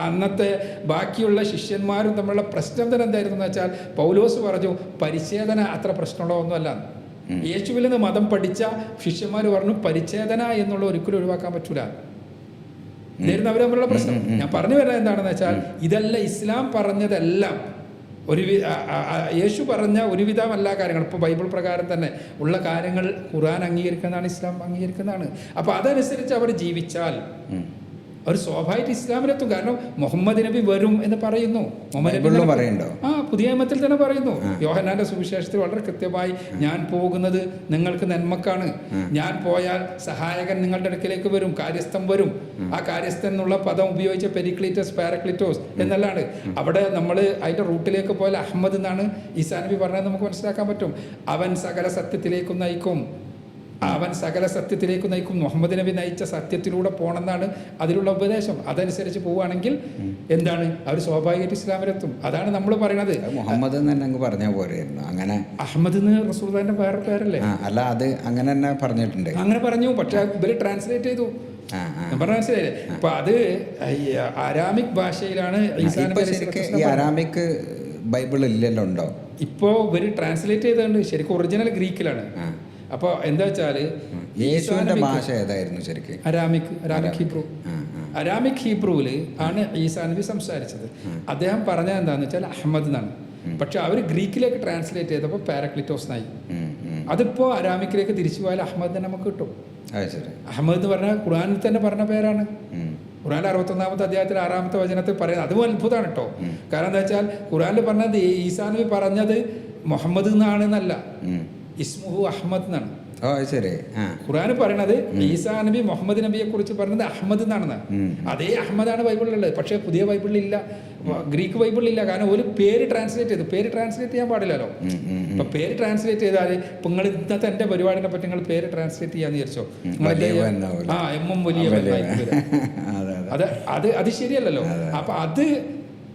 അന്നത്തെ ബാക്കിയുള്ള ശിഷ്യന്മാരും തമ്മിലുള്ള പ്രശ്നം തന്നെ എന്തായിരുന്നു എന്ന് വെച്ചാൽ, പൗലോസ് പറഞ്ഞു പരിച്ഛേദന അത്ര പ്രശ്നമുള്ള ഒന്നുമല്ല. യേശുവിൽ നിന്ന് മതം പഠിച്ച ശിഷ്യന്മാർ പറഞ്ഞു പരിച്ഛേദന എന്നുള്ള ഒരിക്കലും ഒഴിവാക്കാൻ പറ്റൂല. ഇതായിരുന്നു അവർ തമ്മിലുള്ള പ്രശ്നം. ഞാൻ പറഞ്ഞു വരുന്നത് എന്താണെന്ന് വെച്ചാൽ, ഇതല്ല ഇസ്ലാം പറഞ്ഞതെല്ലാം യേശു പറഞ്ഞ ഒരുവിധം എല്ലാ കാര്യങ്ങളും ഇപ്പോൾ ബൈബിൾ പ്രകാരം തന്നെ ഉള്ള കാര്യങ്ങൾ ഖുർആൻ അംഗീകരിക്കുന്നതാണ്, ഇസ്ലാം അംഗീകരിക്കുന്നതാണ്. അപ്പോൾ അതനുസരിച്ച് അവർ ജീവിച്ചാൽ അവർ സ്വാഭാവികമായിട്ട് ഇസ്ലാമിലെത്തും. കാരണം മുഹമ്മദ് നബി വരും എന്ന് പറയുന്നു. മുഹമ്മദ് നബി പറയുന്നുണ്ടോ? പുതിയ നിയമത്തിൽ തന്നെ പറയുന്നു. യോഹന്നാന്റെ സുവിശേഷത്തിൽ വളരെ കൃത്യമായി, ഞാൻ പോകുന്നത് നിങ്ങൾക്ക് നന്മക്കാണ്, ഞാൻ പോയാൽ സഹായകൻ നിങ്ങളുടെ അടുക്കിലേക്ക് വരും, കാര്യസ്ഥൻ വരും. ആ കാര്യസ്ഥൻ എന്നുള്ള പദം ഉപയോഗിച്ച പെരിക്ലീറ്റസ് പാരക്ലിറ്റോസ് എന്നല്ലാണ്. അവിടെ നമ്മൾ അതിൻ്റെ റൂട്ടിലേക്ക് പോയാൽ അഹമ്മദ് എന്നാണ് ഈസാ നബി പറഞ്ഞത് നമുക്ക് മനസ്സിലാക്കാൻ പറ്റും. അവൻ സകല സത്യത്തിലേക്കും നയിക്കും, അവൻ സകല സത്യത്തിലേക്ക് നയിക്കും. മുഹമ്മദ് നബി നയിച്ച സത്യത്തിലൂടെ പോകണമെന്നാണ് അതിലുള്ള ഉപദേശം. അതനുസരിച്ച് പോവുകയാണെങ്കിൽ എന്താണ്, അവർ സ്വാഭാവികമായിട്ട് ഇസ്ലാമിലെത്തും. അതാണ് നമ്മൾ പറയണത്. മുഹമ്മദ് തന്നെ പറഞ്ഞാൽ പോരായിരുന്നു. അങ്ങനെ അഹമ്മദ് എന്ന് റസൂലുള്ളാഹിന്റെ വേറെ പേരല്ലേ? അല്ല, അത് അങ്ങനെ തന്നെ പറഞ്ഞിട്ടുണ്ട്. അങ്ങനെ പറഞ്ഞു, പക്ഷെ ഇവര് ട്രാൻസ്ലേറ്റ് ചെയ്തു. മനസ്സിലായില്ലേ? അപ്പൊ അത് അരാമിക് ഭാഷയിലാണ്. ഈ അരാമിക് ബൈബിൾ ഇല്ലല്ലോ, ഉണ്ടോ? ഇപ്പോൾ ഇവര് ട്രാൻസ്ലേറ്റ് ചെയ്തുകൊണ്ട് ശരിക്കും ഒറിജിനൽ ഗ്രീക്കിലാണ്. അപ്പോൾ എന്താ വെച്ചാൽ യേശുവിന്റെ ഭാഷ ഏതായിരുന്നു ശരിക്കും? Aramaic Hebrew. അരാമിക് ഹീബ്രുവിൽ ആണ് ഈസാ നബി സംസാരിച്ചത്. അദ്ദേഹം പറഞ്ഞത് എന്താണെന്ന് വെച്ചാൽ അഹമ്മദ് എന്നാണ്. പക്ഷെ അവർ ഗ്രീക്കിലേക്ക് ട്രാൻസ്ലേറ്റ് ചെയ്തപ്പോൾ പാരക്ലിറ്റോസ് എന്നായി. അതിപ്പോൾ അരാമിക്കിലേക്ക് തിരിച്ചു പോയാൽ അഹമ്മദ് തന്നെ നമുക്ക് കിട്ടും. അഹമ്മദ് എന്ന് പറഞ്ഞാൽ ഖുർആനിൽ തന്നെ പറഞ്ഞ പേരാണ്. ഖുർആൻ 61-ാമത്തെ അധ്യായത്തിൽ 6-ാമത്തെ വചനത്തിൽ പറയുന്നത് അതും അത്ഭുതമാണ് കേട്ടോ. കാരണം എന്താ വെച്ചാൽ ഖുർആനിൽ പറഞ്ഞത് ഈസാ നബി പറഞ്ഞത് മുഹമ്മദ് എന്നാണെന്നല്ല, ഇസ്മുഹു അഹമ്മദ് എന്നാണ്. ഖുർആൻ പറയണത് ഈസാ നബി മുഹമ്മദ് നബിയെ കുറിച്ച് പറഞ്ഞത് അഹമ്മദ് എന്നാണെന്ന്. അതേ അഹമ്മദാണ് ബൈബിളിലുള്ളത്. പക്ഷേ പുതിയ ബൈബിളിലില്ല, ഗ്രീക്ക് ബൈബിളിലില്ല. കാരണം ഒരു പേര് ട്രാൻസ്ലേറ്റ് ചെയ്തു. പേര് ട്രാൻസ്ലേറ്റ് ചെയ്യാൻ പാടില്ലല്ലോ. ഇപ്പൊ പേര് ട്രാൻസ്ലേറ്റ് ചെയ്താൽ ഇപ്പൊ നിങ്ങൾ ഇന്നത്തെ എന്റെ പരിപാടിനെ പറ്റി നിങ്ങൾ പേര് ട്രാൻസ്ലേറ്റ് ചെയ്യാന്ന് വിചാരിച്ചോ, എമ്മും വലിയ അത് ശരിയല്ലല്ലോ. അപ്പൊ അത്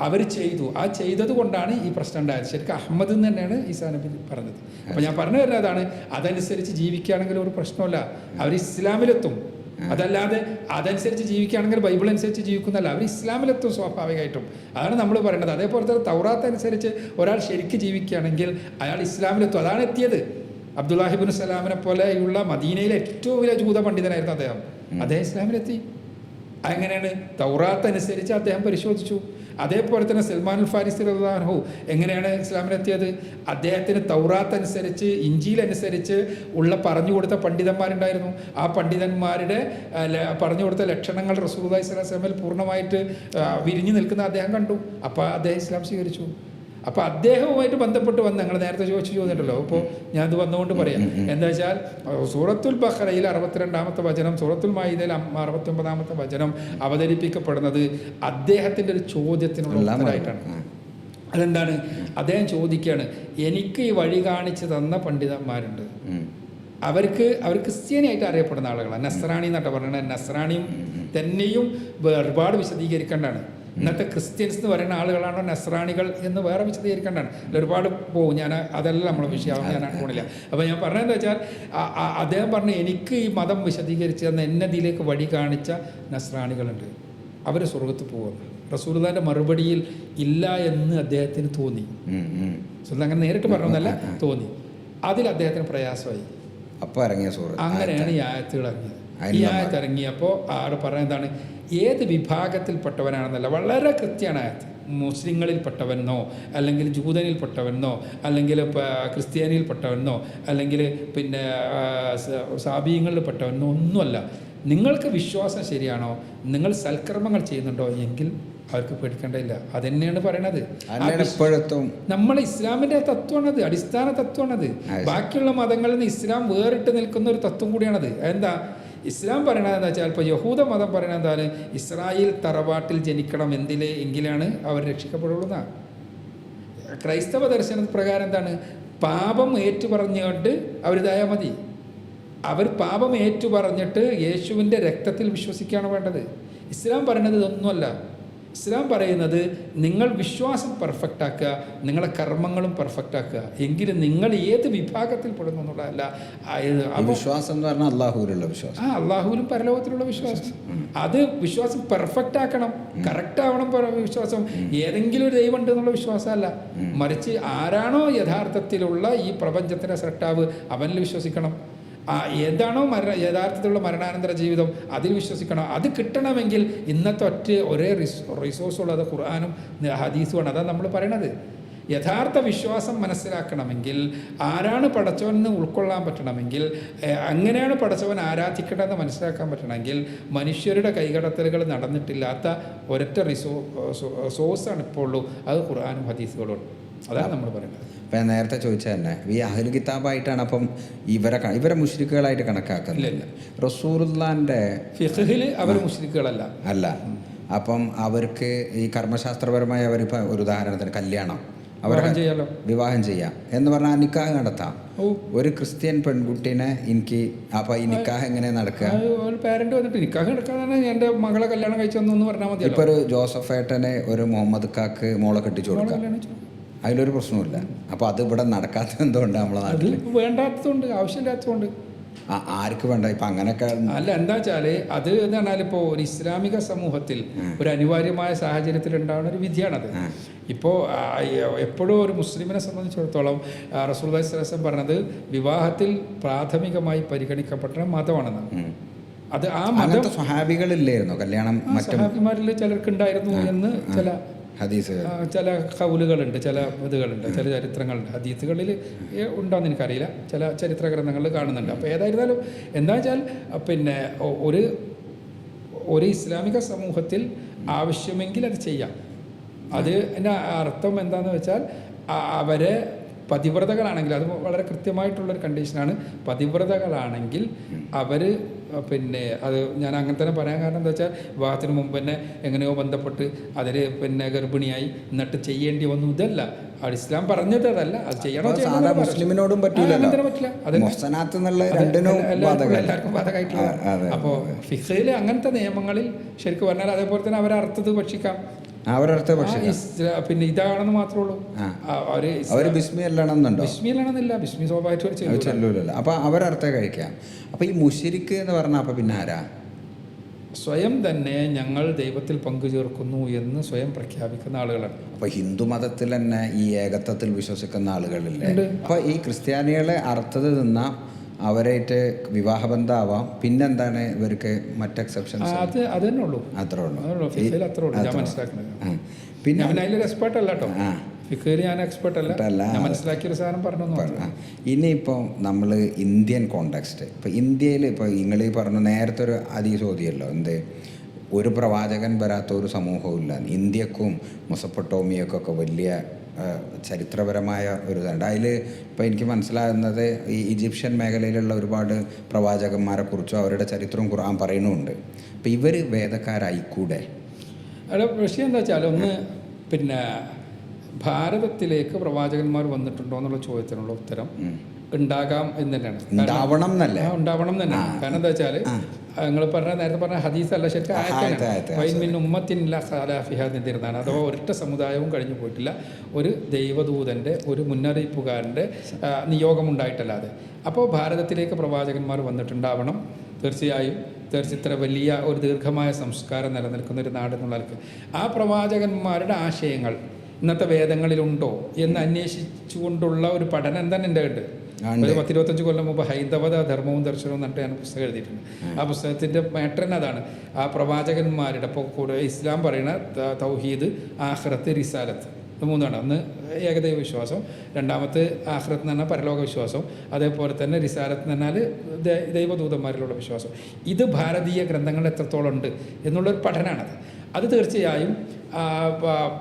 അവർ ചെയ്തു. ആ ചെയ്തത് കൊണ്ടാണ് ഈ പ്രശ്നം ഉണ്ടായത്. ശരിക്കും അഹമ്മദ് എന്ന് തന്നെയാണ് ഈസാ നബി പറഞ്ഞത്. അപ്പോൾ ഞാൻ പറഞ്ഞു വരുന്നത് അതാണ്, അതനുസരിച്ച് ജീവിക്കുകയാണെങ്കിൽ ഒരു പ്രശ്നമില്ല, അവർ ഇസ്ലാമിലെത്തും. അതല്ലാതെ അതനുസരിച്ച് ജീവിക്കുകയാണെങ്കിൽ ബൈബിൾ അനുസരിച്ച് ജീവിക്കുന്നല്ല, അവർ ഇസ്ലാമിലെത്തും സ്വാഭാവികമായിട്ടും. അതാണ് നമ്മൾ പറയുന്നത്. അതേപോലെ തന്നെ തൗറാത്ത് അനുസരിച്ച് ഒരാൾ ശരിക്കും ജീവിക്കുകയാണെങ്കിൽ അയാൾ ഇസ്ലാമിലെത്തും. അതാണ് എത്തിയത്. അബ്ദുല്ലാഹിബിൻ സലാമിനെ പോലെയുള്ള മദീനയിലെ ഏറ്റവും വലിയ ജൂത പണ്ഡിതനായിരുന്നു അദ്ദേഹം. അദ്ദേഹം ഇസ്ലാമിലെത്തി. എങ്ങനെയാണ്? തൗറാത്ത് അനുസരിച്ച് അദ്ദേഹം പരിശോധിച്ചു. അതേപോലെ തന്നെ സൽമാനുൽ ഫാരിസി റളിയല്ലാഹു അൻഹു എങ്ങനെയാണ് ഇസ്ലാമിലെത്തിയത്? അദ്ദേഹത്തിന് തൗറാത്ത് അനുസരിച്ച്, ഇഞ്ചീൽ അനുസരിച്ച് ഉള്ള പറഞ്ഞു കൊടുത്ത പണ്ഡിതന്മാരുണ്ടായിരുന്നു. ആ പണ്ഡിതന്മാരുടെ പറഞ്ഞു കൊടുത്ത ലക്ഷണങ്ങൾ റസൂലുള്ളാഹി സ്വല്ലല്ലാഹു അലൈഹി വസല്ലം പൂർണ്ണമായിട്ട് വിരിഞ്ഞു നിൽക്കുന്ന അദ്ദേഹം കണ്ടു. അപ്പോൾ അദ്ദേഹം ഇസ്ലാം സ്വീകരിച്ചു. അപ്പോൾ അദ്ദേഹവുമായിട്ട് ബന്ധപ്പെട്ട് വന്ന് ഞങ്ങൾ നേരത്തെ ചോദിച്ചിട്ടുണ്ടല്ലോ. അപ്പോൾ ഞാനത് വന്നുകൊണ്ട് പറയാം. എന്താ വെച്ചാൽ സൂറത്തുൽ ബഖറയിൽ 62-ാമത്തെ വചനം, സൂറത്തുൽ മാഇദയിൽ 69-ാമത്തെ വചനം അവതരിപ്പിക്കപ്പെടുന്നത് അദ്ദേഹത്തിൻ്റെ ഒരു ചോദ്യത്തിനുള്ള ഉത്തരമായിട്ടാണ്. അതെന്താണ്? അദ്ദേഹം ചോദിക്കുകയാണ്, എനിക്ക് ഈ വഴി കാണിച്ചു തന്ന പണ്ഡിതന്മാരുണ്ട്, അവർ ക്രിസ്ത്യാനിയായിട്ട് അറിയപ്പെടുന്ന ആളുകളാണ്. നസ്രാണി എന്നാണ് പറയുന്നത്. നസ്രാണിയും തന്നെയും ഒരുപാട് വിശദീകരിക്കേണ്ടതാണ്. ഇന്നത്തെ ക്രിസ്ത്യൻസ് എന്ന് പറയുന്ന ആളുകളാണോ നസ്രാണികൾ എന്ന് വേറെ വിശദീകരിക്കേണ്ടതാണ്. ഒരുപാട് പോകും. ഞാൻ അതെല്ലാം നമ്മളെ വിഷയമാവും, ഞാൻ പോണില്ല. അപ്പോൾ ഞാൻ പറഞ്ഞതെന്താ വെച്ചാൽ അദ്ദേഹം പറഞ്ഞു, എനിക്ക് ഈ മതം വിശദീകരിച്ച് തന്ന എന്നെ ഇതിലേക്ക് വഴി കാണിച്ച നസ്രാണികളുണ്ട്, അവർ സ്വർഗത്ത് പോകുന്നു. റസൂലുള്ളാഹിന്റെ മറുപടിയിൽ ഇല്ല എന്ന് അദ്ദേഹത്തിന് തോന്നി. അങ്ങനെ നേരിട്ട് പറഞ്ഞതല്ല, തോന്നി. അതിൽ അദ്ദേഹത്തിന് പ്രയാസമായി. അപ്പോൾ ഇറങ്ങിയ അങ്ങനെയാണ് ഈ ആയത്തുകൾ ഇറങ്ങിയത്. ഈ ആയത്ത് ഇറങ്ങിയപ്പോൾ ആൾ പറയുന്നത് എന്താണ്? ഏത് വിഭാഗത്തിൽപ്പെട്ടവനാണെന്നല്ല, വളരെ കൃത്യമാണ് ആയത്ത്. മുസ്ലിങ്ങളിൽപ്പെട്ടവനോ അല്ലെങ്കിൽ ജൂതനിൽപ്പെട്ടവനോ അല്ലെങ്കിൽ ക്രിസ്ത്യാനിയിൽപ്പെട്ടവനോ അല്ലെങ്കിൽ പിന്നെ സാബീയങ്ങളിൽപ്പെട്ടവനോ ഒന്നുമല്ല. നിങ്ങൾക്ക് വിശ്വാസം ശരിയാണോ, നിങ്ങൾ സൽക്കർമ്മങ്ങൾ ചെയ്യുന്നുണ്ടോ എങ്കിൽ അവർക്ക് പേടിക്കേണ്ടതില്ല. അതെന്നെയാണ് പറയണത്. നമ്മളെ ഇസ്ലാമിൻ്റെ തത്വമാണത്, അടിസ്ഥാന തത്വമാണത്. ബാക്കിയുള്ള മതങ്ങളിൽ നിന്ന് ഇസ്ലാം വേറിട്ട് നിൽക്കുന്ന ഒരു തത്വം കൂടിയാണത്. എന്താ ഇസ്ലാം പറയണത്? എന്താ വെച്ചാൽ ഇപ്പോൾ യഹൂദ മതം പറയണത് എന്താണ്? ഇസ്രായേൽ തറവാട്ടിൽ ജനിക്കണം എങ്കിലാണ് അവർ രക്ഷിക്കപ്പെടുള്ളൂ. ക്രൈസ്തവ ദർശന പ്രകാരം എന്താണ്? പാപം ഏറ്റു പറഞ്ഞുകൊണ്ട് അവരിതായാൽ മതി. അവർ പാപം ഏറ്റു പറഞ്ഞിട്ട് യേശുവിൻ്റെ രക്തത്തിൽ വിശ്വസിക്കുകയാണ് വേണ്ടത്. ഇസ്ലാം പറയുന്നത് ഇതൊന്നുമല്ല. ഇസ്ലാം പറയുന്നത് നിങ്ങൾ വിശ്വാസം പെർഫെക്റ്റ് ആക്കുക, നിങ്ങളെ കർമ്മങ്ങളും പെർഫെക്റ്റ് ആക്കുക, എങ്കിലും നിങ്ങൾ ഏത് വിഭാഗത്തിൽ പെടുന്നു എന്നുള്ളതല്ല. വിശ്വാസം എന്ന് പറഞ്ഞാൽ അള്ളാഹുവിലുള്ള വിശ്വാസം, അള്ളാഹുവിലും പരലോകത്തിലുള്ള വിശ്വാസം. അത് വിശ്വാസം പെർഫെക്റ്റ് ആക്കണം, കറക്റ്റ് ആവണം. വിശ്വാസം ഏതെങ്കിലും ഒരു ദൈവം ഉണ്ട് എന്നുള്ള വിശ്വാസമല്ല, മറിച്ച് ആരാണോ യഥാർത്ഥത്തിലുള്ള ഈ പ്രപഞ്ചത്തിൻ്റെ സൃഷ്ടാവ് അവനിൽ വിശ്വസിക്കണം. ഏതാണോ യഥാർത്ഥത്തിലുള്ള മരണാനന്തര ജീവിതം അതിൽ വിശ്വസിക്കണം. അത് കിട്ടണമെങ്കിൽ ഇന്നത്തെ ഒരേ റിസോഴ്സ് ഉള്ളത് ഖുർആനും ഹദീസുമാണ്. അതാണ് നമ്മൾ പറയണത്. യഥാർത്ഥ വിശ്വാസം മനസ്സിലാക്കണമെങ്കിൽ, ആരാണ് പടച്ചവനെന്ന് ഉൾക്കൊള്ളാൻ പറ്റണമെങ്കിൽ, അങ്ങനെയാണ് പടച്ചവൻ ആരാധിക്കേണ്ടതെന്ന് മനസ്സിലാക്കാൻ പറ്റണമെങ്കിൽ, മനുഷ്യരുടെ കൈകടത്തലുകൾ നടന്നിട്ടില്ലാത്ത ഒരൊറ്റ സോഴ്സാണ് ഇപ്പോൾ ഉള്ളൂ, അത് ഖുർആനും ഹദീസുകളും. അതാണ് നമ്മൾ പറയുന്നത്. ഇപ്പം നേരത്തെ ചോദിച്ചാൽ തന്നെ ഈ അഹ്ലു കിതാബായിട്ടാണ് അപ്പം ഇവരെ മുശ്രിക്കുകളായിട്ട് കണക്കാക്കുന്നില്ല. റസൂലുള്ളാന്റെ ഫിഖ്ഹിൽ അവർ മുശ്രിക്കുകളല്ല അല്ല. അപ്പം അവർക്ക് ഈ കർമ്മശാസ്ത്രപരമായി അവരിപ്പോൾ ഒരു ഉദാഹരണത്തിന് കല്യാണം വിവാഹം ചെയ്യാം എന്ന് പറഞ്ഞാൽ നിക്കാഹ് നടത്താം. ഒരു ക്രിസ്ത്യൻ പെൺകുട്ടീനെ എനിക്ക് അപ്പം ഈ നിക്കാഹ് എങ്ങനെ നടക്കുക? പേരന്റ് വന്നിട്ട് നിക്കാഹ് നടക്കാതെ എൻ്റെ മകളെ കല്യാണം കഴിച്ചെന്ന് പറഞ്ഞാൽ മതി. ഇപ്പൊ ഒരു ജോസഫ് ഏട്ടനെ ഒരു മുഹമ്മദ് കാക്ക് മോളെ കെട്ടിച്ചു കൊടുക്കാം, അതിലൊരു പ്രശ്നമില്ല. അപ്പോൾ അത് ഇവിടെ നടക്കാത്തത് എന്തുകൊണ്ട്? നമ്മളെ നാട്ടിൽ വേണ്ടാത്തതുകൊണ്ട്, ആവശ്യമില്ലാത്തതുകൊണ്ട്. ആർക്ക് വേണ്ട? ഇപ്പം അങ്ങനെയൊക്കെ അല്ല, എന്താ വെച്ചാൽ അത് എന്ന് പറഞ്ഞാൽ ഇപ്പോൾ ഒരു ഇസ്ലാമിക സമൂഹത്തിൽ ഒരു അനിവാര്യമായ സാഹചര്യത്തിൽ ഉണ്ടാകുന്ന ഒരു വിധിയാണത്. ഇപ്പോൾ എപ്പോഴും ഒരു മുസ്ലിമിനെ സംബന്ധിച്ചിടത്തോളം റസൂലുള്ളാഹി സ്വല്ലല്ലാഹു അലൈഹി വസല്ലം പറഞ്ഞത് വിവാഹത്തിൽ പ്രാഥമികമായി പരിഗണിക്കപ്പെട്ട മതമാണെന്നാണ്. അത് ആ മതം സ്വഹാബികളില്ലായിരുന്നു കല്യാണം? സ്വഹാബിമാരിൽ ചിലർക്കുണ്ടായിരുന്നു എന്ന് ചില കൗലുകളുണ്ട്, ചില ഇതുകളുണ്ട്, ചില ചരിത്രങ്ങളുണ്ട്. ഹദീസുകളിൽ ഉണ്ടോയെന്ന് എനിക്കറിയില്ല, ചില ചരിത്ര ഗ്രന്ഥങ്ങളിൽ കാണുന്നുണ്ട്. അപ്പോൾ ഏതായിരുന്നാലും എന്താ വെച്ചാൽ പിന്നെ ഒരു ഇസ്ലാമിക സമൂഹത്തിൽ ആവശ്യമെങ്കിൽ അത് ചെയ്യാം. അത് എൻ്റെ അർത്ഥം എന്താണെന്ന് വെച്ചാൽ അവരെ പതിവ്രതകളാണെങ്കിൽ, അത് വളരെ കൃത്യമായിട്ടുള്ളൊരു കണ്ടീഷനാണ്. പതിവ്രതകളാണെങ്കിൽ അവർ പിന്നെ അത് ഞാൻ അങ്ങനെ തന്നെ പറയാൻ കാരണം എന്താ വെച്ചാൽ വിവാഹത്തിന് മുമ്പ് തന്നെ എങ്ങനെയോ ബന്ധപ്പെട്ട് അതിൽ പിന്നെ ഗർഭിണിയായി എന്നിട്ട് ചെയ്യേണ്ടി വന്നു. ഇതല്ല ഇസ്ലാം പറഞ്ഞത്, അതല്ല. അത് ചെയ്യണോ മുസ്ലിമിനോടും പറ്റില്ല. എല്ലാവർക്കും ബാധകമായിട്ടുള്ള. അപ്പോൾ ഫിഖ്ഹിൽ അങ്ങനത്തെ നിയമങ്ങളിൽ ശരിക്കും പറഞ്ഞാൽ അതേപോലെ തന്നെ അവരർത്ഥത് ഭക്ഷിക്കാം, പിന്നെ ഇതാണെന്ന് മാത്രമേ ഉള്ളൂ. അവർ ബിസ്മി അല്ലാണെന്നുണ്ടോ? ബിസ്മി അല്ലാണെന്നില്ല, ബിസ്മി സ്വാഭാവികമായിട്ട് ചെല്ലൂലല്ലോ. അപ്പോൾ അവരർത്ഥം കഴിക്കാം. അപ്പോൾ ഈ മുശ്രിക്ക് എന്ന് പറഞ്ഞാൽ അപ്പോൾ പിന്നെ ആരാ? സ്വയം തന്നെ ഞങ്ങൾ ദൈവത്തിൽ പങ്കുചേർക്കുന്നു എന്ന് സ്വയം പ്രഖ്യാപിക്കുന്ന ആളുകളാണ്. അപ്പോൾ ഹിന്ദു മതത്തിൽ തന്നെ ഈ ഏകത്വത്തിൽ വിശ്വസിക്കുന്ന ആളുകളില്ലേ? അപ്പോൾ ഈ ക്രിസ്ത്യാനികളെ അർത്ഥത നിന്ന അവരായിട്ട് വിവാഹബന്ധമാവാം. പിന്നെന്താണ് ഇവർക്ക് മറ്റ് എക്സെപ്ഷൻസ്? അത് തന്നെ ഉള്ളൂ, അത്രേ ഉള്ളൂ. ഞാൻ മനസ്സിലാക്കുന്നത്. പിന്നെ അതിലൊരു എക്സ്പേർട്ട് അല്ല കേട്ടോ, ഫിഖിൽ ഞാൻ എക്സ്പേർട്ട് അല്ല, ഞാൻ മനസ്സിലാക്കിയൊരു സാധനം പറഞ്ഞു. ഇനിയിപ്പോൾ നമ്മൾ ഇന്ത്യൻ കോണ്ടെക്സ്റ്റ്, ഇപ്പോൾ ഇന്ത്യയിൽ ഇപ്പോൾ നിങ്ങൾ ഈ പറഞ്ഞു നേരത്തെ ഒരു ചോദ്യമല്ലോ, എന്ത് ഒരു പ്രവാചകൻ വരാത്ത ഒരു സമൂഹവും ഇല്ല. ഇന്ത്യക്കും മൊസപ്പൊട്ടോമിയക്കൊക്കെ വലിയ ചരിത്രപരമായ ഒരു ഇതുണ്ട്. അതിൽ ഇപ്പോൾ എനിക്ക് മനസ്സിലാകുന്നത് ഈ ഈജിപ്ഷ്യൻ മേഖലയിലുള്ള ഒരുപാട് പ്രവാചകന്മാരെ കുറിച്ചും അവരുടെ ചരിത്രവും ഖുർആൻ പറയുന്നുമുണ്ട്. അപ്പോൾ ഇവർ വേദക്കാരായിക്കൂടെ? അവിടെ വിഷയം എന്താ വെച്ചാൽ, ഒന്ന് പിന്നെ ഭാരതത്തിലേക്ക് പ്രവാചകന്മാർ വന്നിട്ടുണ്ടോ എന്നുള്ള ചോദ്യത്തിനുള്ള ഉത്തരം ഉണ്ടാകാം എന്ന് തന്നെയാണ്. ഉണ്ടാവണം തന്നെ. കാരണം എന്താ വെച്ചാൽ നിങ്ങൾ നേരത്തെ പറഞ്ഞ ഹദീസ് അല്ല, ശരിക്കും ആയത്താണ്. ഉമ്മത്തിനില്ല ഖലാഫിഹാദിരുന്നാണ്. അഥവാ ഒരൊറ്റ സമുദായവും കഴിഞ്ഞു പോയിട്ടില്ല ഒരു ദൈവദൂതൻ്റെ, ഒരു മുന്നറിയിപ്പുകാരൻ്റെ നിയോഗമുണ്ടായിട്ടല്ലാതെ. അപ്പോൾ ഭാരതത്തിലേക്ക് പ്രവാചകന്മാർ വന്നിട്ടുണ്ടാവണം തീർച്ചയായും. ഇത്ര വലിയ ഒരു ദീർഘമായ സംസ്കാരം നിലനിൽക്കുന്ന ഒരു നാടെന്നുള്ള നിലക്ക് ആ പ്രവാചകന്മാരുടെ ആശയങ്ങൾ ഇന്നത്തെ വേദങ്ങളിലുണ്ടോ എന്ന് അന്വേഷിച്ചുകൊണ്ടുള്ള ഒരു പഠനം തന്നെ എൻ്റെ ഉണ്ട്. ഒരു 10-25 കൊല്ലം മുമ്പ് ഹൈന്ദവത ധർമ്മവും ദർശനവും എന്നിട്ട് ഞാൻ പുസ്തകം എഴുതിയിട്ടുണ്ട്. ആ പുസ്തകത്തിൻ്റെ മാറ്റർ അതാണ്. ആ പ്രവാചകന്മാരുടെ ഇപ്പോൾ കൂടെ ഇസ്ലാം പറയുന്ന തൗഹീദ്, ആഖിറത്ത്, റിസാലത്ത്, ഇത് മൂന്നാണ്. ഒന്ന് ഏകദൈവ വിശ്വാസം, രണ്ടാമത്തെ ആഖിറത്ത് എന്ന് പറഞ്ഞാൽ പരലോക വിശ്വാസം, അതേപോലെ തന്നെ റിസാലത്ത് എന്ന് പറഞ്ഞാൽ ദൈവദൂതന്മാരിലുള്ള വിശ്വാസം. ഇത് ഭാരതീയ ഗ്രന്ഥങ്ങളിൽ എത്രത്തോളം ഉണ്ട് എന്നുള്ളൊരു പഠനമാണത്. അത് തീർച്ചയായും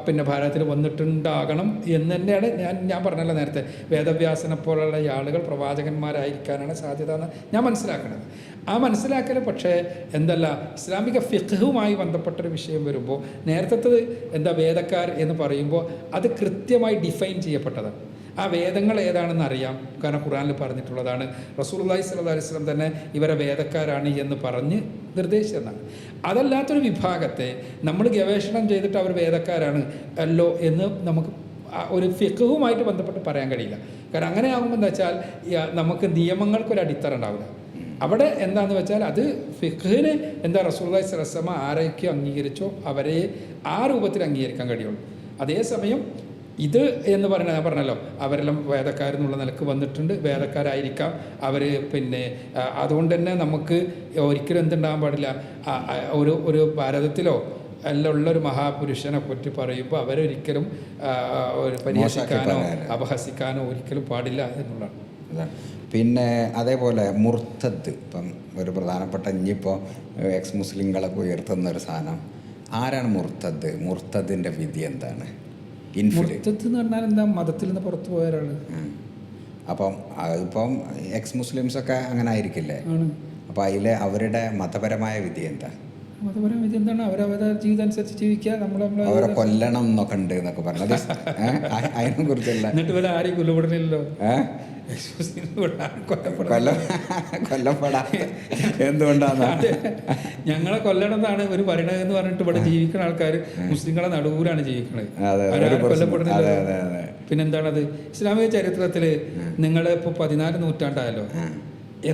പിന്നെ ഭാരതത്തിൽ വന്നിട്ടുണ്ടാകണം എന്ന് തന്നെയാണ് ഞാൻ പറഞ്ഞല്ലോ നേരത്തെ. വേദവ്യാസനെ പോലുള്ള ആളുകൾ പ്രവാചകന്മാരായിരിക്കാനാണ് സാധ്യത എന്ന് ഞാൻ മനസ്സിലാക്കുന്നത്. ആ മനസ്സിലാക്കൽ പക്ഷേ എന്തല്ല, ഇസ്ലാമിക ഫിഖ്ഹുമായി ബന്ധപ്പെട്ടൊരു വിഷയം വരുമ്പോൾ നേരത്തെ വേദക്കാർ എന്ന് പറയുമ്പോൾ അത് കൃത്യമായി ഡിഫൈൻ ചെയ്യപ്പെട്ടതാണ്. ആ വേദങ്ങൾ ഏതാണെന്ന് അറിയാം, കാരണം ഖുർആനിൽ പറഞ്ഞിട്ടുള്ളതാണ്. റസൂലുള്ളാഹി സ്വല്ലല്ലാഹു അലൈഹി വസല്ലം തന്നെ ഇവരെ വേദക്കാരാണ് എന്ന് പറഞ്ഞ് നിർദ്ദേശിച്ചതാണ്. അതല്ലാത്തൊരു വിഭാഗത്തെ നമ്മൾ ഗവേഷണം ചെയ്തിട്ട് അവർ വേദക്കാരാണ് അല്ലോ എന്ന് നമുക്ക് ഒരു ഫിഖ്ഹുമായിട്ട് ബന്ധപ്പെട്ട് പറയാൻ കഴിയില്ല. കാരണം അങ്ങനെ ആകുമ്പോൾ എന്താ വെച്ചാൽ നമുക്ക് നിയമങ്ങൾക്കൊരു അടിത്തറ ഉണ്ടാവില്ല. അവിടെ എന്താണെന്ന് വെച്ചാൽ അത് ഫിഖ്ഹിന് എന്താ റസൂലുള്ളാഹി സ്വല്ലല്ലാഹു അലൈഹി വസല്ലം ആരൊക്കെ അംഗീകരിച്ചോ അവരെ ആ രൂപത്തിൽ അംഗീകരിക്കാൻ കഴിയുള്ളൂ. അതേസമയം ഇത് എന്ന് പറയുന്നത് ഞാൻ പറഞ്ഞല്ലോ, അവരെല്ലാം വേദക്കാരെന്നുള്ള നിലക്ക് വന്നിട്ടുണ്ട്, വേദക്കാരായിരിക്കാം അവർ. പിന്നെ അതുകൊണ്ട് തന്നെ നമുക്ക് ഒരിക്കലും എന്തുണ്ടാകാൻ പാടില്ല, ഒരു ഭാരതത്തിലോ എല്ലാം ഉള്ളൊരു മഹാപുരുഷനെ പറ്റി പറയുമ്പോൾ അവരൊരിക്കലും ഒരു പരിഹസിക്കാനോ അപഹസിക്കാനോ ഒരിക്കലും പാടില്ല എന്നുള്ളതാണ്. പിന്നെ അതേപോലെ മുർത്തദ്, ഇപ്പം ഒരു പ്രധാനപ്പെട്ട ഇനിയിപ്പോൾ എക്സ് മുസ്ലിങ്ങളൊക്കെ ഉയർത്തുന്ന ഒരു സാധനം, ആരാണ് മുർത്തദ്? മുർത്തദിൻ്റെ വിധി എന്താണ്? മുർത്തദ് എന്ന് പറഞ്ഞാൽ എന്താ? മതത്തിൽ നിന്ന് പുറത്തു പോയ ഒരാൾ. ഇപ്പം എക്സ് മുസ്ലിംസൊക്കെ അങ്ങനെ ആയിരിക്കില്ലേ? അപ്പം അതിൽ അവരുടെ മതപരമായ വിധി എന്താ? മതപരമായ വിധി എന്താണ്? അവരവരുടെ ജീവിതം അനുസരിച്ച് ജീവിക്കുക. അവരെ കൊല്ലണം എന്നൊക്കെ ഉണ്ട് എന്നൊക്കെ പറഞ്ഞത് അതിനെ കുറിച്ചല്ല. എന്നിട്ട് ഇവരെ ആരെയും കൊല്ലപ്പെടണില്ലല്ലോ. കൊല്ലപ്പെടാ എന്തുകൊണ്ടാണ്? ഞങ്ങളെ കൊല്ലണം എന്നാണ് ഇവർ പറയണത് എന്ന് പറഞ്ഞിട്ട് ഇവിടെ ജീവിക്കുന്ന ആൾക്കാർ മുസ്ലിങ്ങളെ നടുവിലാണ് ജീവിക്കണത്. കൊല്ലപ്പെടുന്നില്ല. പിന്നെന്താണത്? ഇസ്ലാമിക ചരിത്രത്തിൽ നിങ്ങൾ ഇപ്പോൾ 14 നൂറ്റാണ്ടായല്ലോ,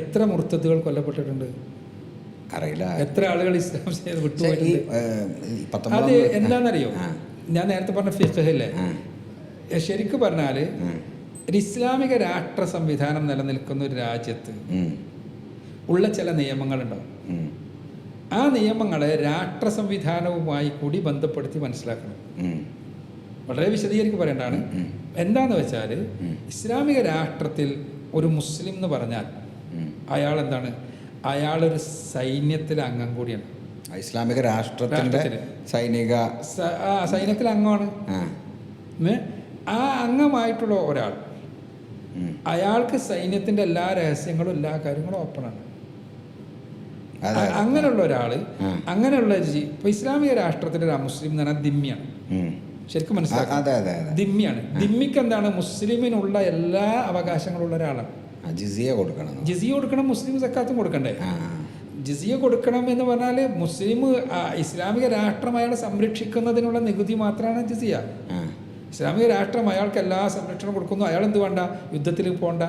എത്ര മുർത്തദുകൾ കൊല്ലപ്പെട്ടിട്ടുണ്ട് അറിയില്ല. എത്ര ആളുകൾ ഇസ്ലാം ചെയ്ത് വിട്ടുപോയിട്ടുണ്ട്. അത് എന്താണെന്നറിയോ? ഞാൻ നേരത്തെ പറഞ്ഞ ഫിഖ്ഹില്ലേ, ശരിക്കും പറഞ്ഞാൽ ഒരു ഇസ്ലാമിക രാഷ്ട്ര സംവിധാനം നിലനിൽക്കുന്ന ഒരു രാജ്യത്ത് ഉള്ള ചില നിയമങ്ങളുണ്ടാവും. ആ നിയമങ്ങളെ രാഷ്ട്ര സംവിധാനവുമായി കൂടി ബന്ധപ്പെടുത്തി മനസ്സിലാക്കണം. വളരെ വിശദീകരിച്ച് പറയേണ്ടതാണ്. എന്താന്ന് വെച്ചാൽ ഇസ്ലാമിക രാഷ്ട്രത്തിൽ ഒരു മുസ്ലിം എന്ന് പറഞ്ഞാൽ അയാൾ എന്താണ്? അയാളൊരു സൈന്യത്തിലെ അംഗം കൂടിയാണ്. ഇസ്ലാമിക രാഷ്ട്രത്തിലെ സൈന്യത്തിലെ അംഗമാണ്. ആ അംഗമായിട്ടുള്ള ഒരാൾ, അയാൾക്ക് സൈന്യത്തിൻ്റെ എല്ലാ രഹസ്യങ്ങളും എല്ലാ കാര്യങ്ങളും ഓപ്പണാണ്. അങ്ങനെയുള്ള ഒരാൾ, അങ്ങനെയുള്ള ഇപ്പൊ ഇസ്ലാമിക രാഷ്ട്രത്തിലെ ഒരു മുസ്ലിം എന്ന് പറഞ്ഞാൽ ദിമ്മിയാണ്. ശരിക്കും മനസ്സിലാക്കാം, ദിമ്മിയാണ്. ദിമ്മിക്ക് എന്താണ്? മുസ്ലിമിനുള്ള എല്ലാ അവകാശങ്ങളുള്ള ഒരാളാണ്. ജിസിയ കൊടുക്കണം. മുസ്ലിം സക്കാത്തും കൊടുക്കണ്ടേ? ജിസിയ കൊടുക്കണം എന്ന് പറഞ്ഞാൽ മുസ്ലിം ഇസ്ലാമിക രാഷ്ട്രം അയാളെ സംരക്ഷിക്കുന്നതിനുള്ള നികുതി മാത്രമാണ് ജിസിയ. ഇസ്ലാമിക രാഷ്ട്രം അയാൾക്ക് എല്ലാ സംരക്ഷണം കൊടുക്കുന്നു. അയാൾ എന്ത് വേണ്ട? യുദ്ധത്തിൽ പോകണ്ട,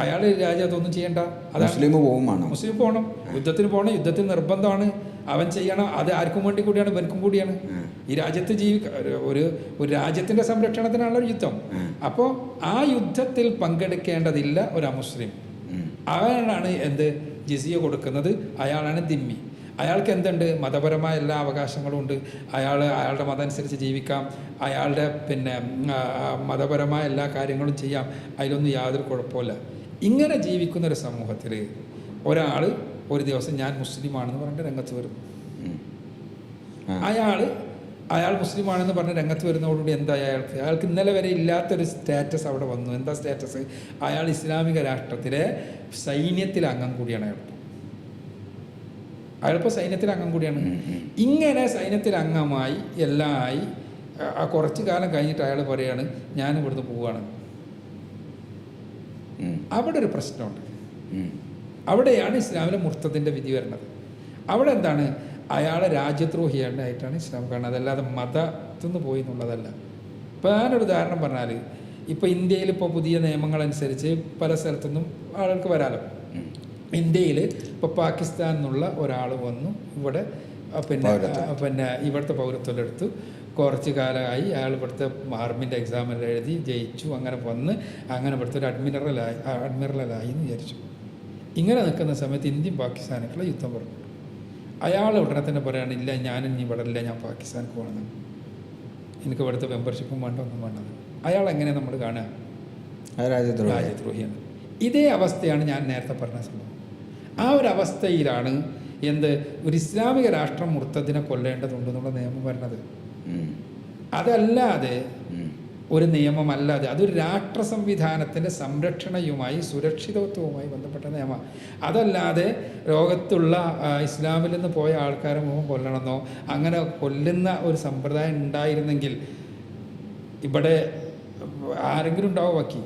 അയാൾ രാജ്യത്തൊന്നും ചെയ്യണ്ട. മുസ്ലിം പോകണം, യുദ്ധത്തിന് പോകണം, യുദ്ധത്തിന് നിർബന്ധമാണ്, അവൻ ചെയ്യണം. അത് ആർക്കും വേണ്ടി കൂടിയാണ്? ഇവനക്കും കൂടിയാണ്. ഈ രാജ്യത്ത് ഒരു രാജ്യത്തിൻ്റെ സംരക്ഷണത്തിനാണല്ലോ ഒരു യുദ്ധം. അപ്പോൾ ആ യുദ്ധത്തിൽ പങ്കെടുക്കേണ്ടതില്ല ഒരു അമുസ്ലിം. അവനാണ് എന്ത്? ജിസിയ കൊടുക്കുന്നത്. അയാളാണ് ദിമ്മി. അയാൾക്ക് എന്തുണ്ട്? മതപരമായ എല്ലാ അവകാശങ്ങളും ഉണ്ട്. അയാളുടെ മതം അനുസരിച്ച് ജീവിക്കാം, അയാളുടെ മതപരമായ എല്ലാ കാര്യങ്ങളും ചെയ്യാം, അതിലൊന്നും യാതൊരു കുഴപ്പമില്ല. ഇങ്ങനെ ജീവിക്കുന്ന ഒരു സമൂഹത്തിൽ ഒരാൾ ഒരു ദിവസം ഞാൻ മുസ്ലിമാണെന്ന് പറഞ്ഞിട്ട് രംഗത്ത് വരുന്നു. അയാൾ മുസ്ലിമാണെന്ന് പറഞ്ഞ് രംഗത്ത് വരുന്നതോടുകൂടി എന്താ അയാൾക്ക് ഇന്നലെ വരെ ഇല്ലാത്തൊരു സ്റ്റാറ്റസ് അവിടെ വന്നു. എന്താ സ്റ്റാറ്റസ്? അയാൾ ഇസ്ലാമിക രാഷ്ട്രത്തിലെ സൈന്യത്തിലെ അംഗം കൂടിയാണ്. അയാളിപ്പോൾ സൈന്യത്തിലെ അംഗം കൂടിയാണ്. ഇങ്ങനെ സൈന്യത്തിലെ അംഗമായി എല്ലാം ആയി കുറച്ച് കാലം കഴിഞ്ഞിട്ട് അയാൾ പറയാണ് ഞാൻ ഇവിടുന്ന് പോവുകയാണ്. അവിടെ ഒരു പ്രശ്നമുണ്ട്. അവിടെയാണ് ഇസ്ലാമിലെ മുർത്തദിൻ്റെ വിധി വരുന്നത്. അവിടെ എന്താണ്? അയാളെ രാജ്യദ്രോഹിയായിട്ടാണ് ഇസ്ലാം കാണുന്നത്, അതല്ലാതെ മതത്തിൽ നിന്ന് പോയി എന്നുള്ളതല്ല. ഇപ്പോൾ ഞാനൊരു ഉദാഹരണം പറഞ്ഞാൽ, ഇപ്പോൾ ഇന്ത്യയിൽ ഇപ്പോൾ പുതിയ നിയമങ്ങളനുസരിച്ച് പല സ്ഥലത്തുനിന്നും ആളുകൾക്ക് വരാമല്ലോ. ഇന്ത്യയിൽ ഇപ്പോൾ പാകിസ്ഥാൻ എന്നുള്ള ഒരാൾ വന്നു ഇവിടെ പിന്നെ ഇവിടുത്തെ പൗരത്വം എടുത്തു, കുറച്ച് കാലമായി അയാൾ ഇവിടുത്തെ ആർമിൻ്റെ എക്സാമെല്ലാം എഴുതി ജയിച്ചു, അങ്ങനെ വന്ന് അങ്ങനെ ഇവിടുത്തെ ഒരു അഡ്മിറലായി എന്ന് വിചാരിച്ചു. ഇങ്ങനെ നിൽക്കുന്ന സമയത്ത് ഇന്ത്യയും പാകിസ്ഥാനായിട്ടുള്ള യുദ്ധം പറഞ്ഞു. അയാൾ ഉടനെ തന്നെ പറയുകയാണ്, ഇല്ല ഞാനിനി ഇവിടെ ഇല്ല, ഞാൻ പാകിസ്ഥാനിക്ക് പോകണം, എനിക്ക് ഇവിടുത്തെ മെമ്പർഷിപ്പും വേണ്ട, ഒന്നും വേണ്ടത്. അയാൾ എങ്ങനെ നമ്മൾ കാണുക? രാജ്യദ്രോഹിയാണ്. ഇതേ അവസ്ഥയാണ് ഞാൻ നേരത്തെ പറഞ്ഞ സംഭവം. ആ ഒരു അവസ്ഥയിലാണ് ഒരു ഇസ്ലാമിക രാഷ്ട്രം മുർത്തദിനെ കൊല്ലേണ്ടതുണ്ടെന്നുള്ള നിയമം വരുന്നത്. അതല്ലാതെ ഒരു നിയമമല്ലാതെ അതൊരു രാഷ്ട്ര സംവിധാനത്തിൻ്റെ സംരക്ഷണയുമായി സുരക്ഷിതത്വവുമായി ബന്ധപ്പെട്ട നിയമമാണ്. അതല്ലാതെ ലോകത്തുള്ള ഇസ്ലാമിൽ നിന്ന് പോയ ആൾക്കാരെ മുഖം കൊല്ലണമെന്നോ അങ്ങനെ കൊല്ലുന്ന ഒരു സമ്പ്രദായം ഉണ്ടായിരുന്നെങ്കിൽ ഇവിടെ ആരെങ്കിലും ഉണ്ടാവും ബാക്കി?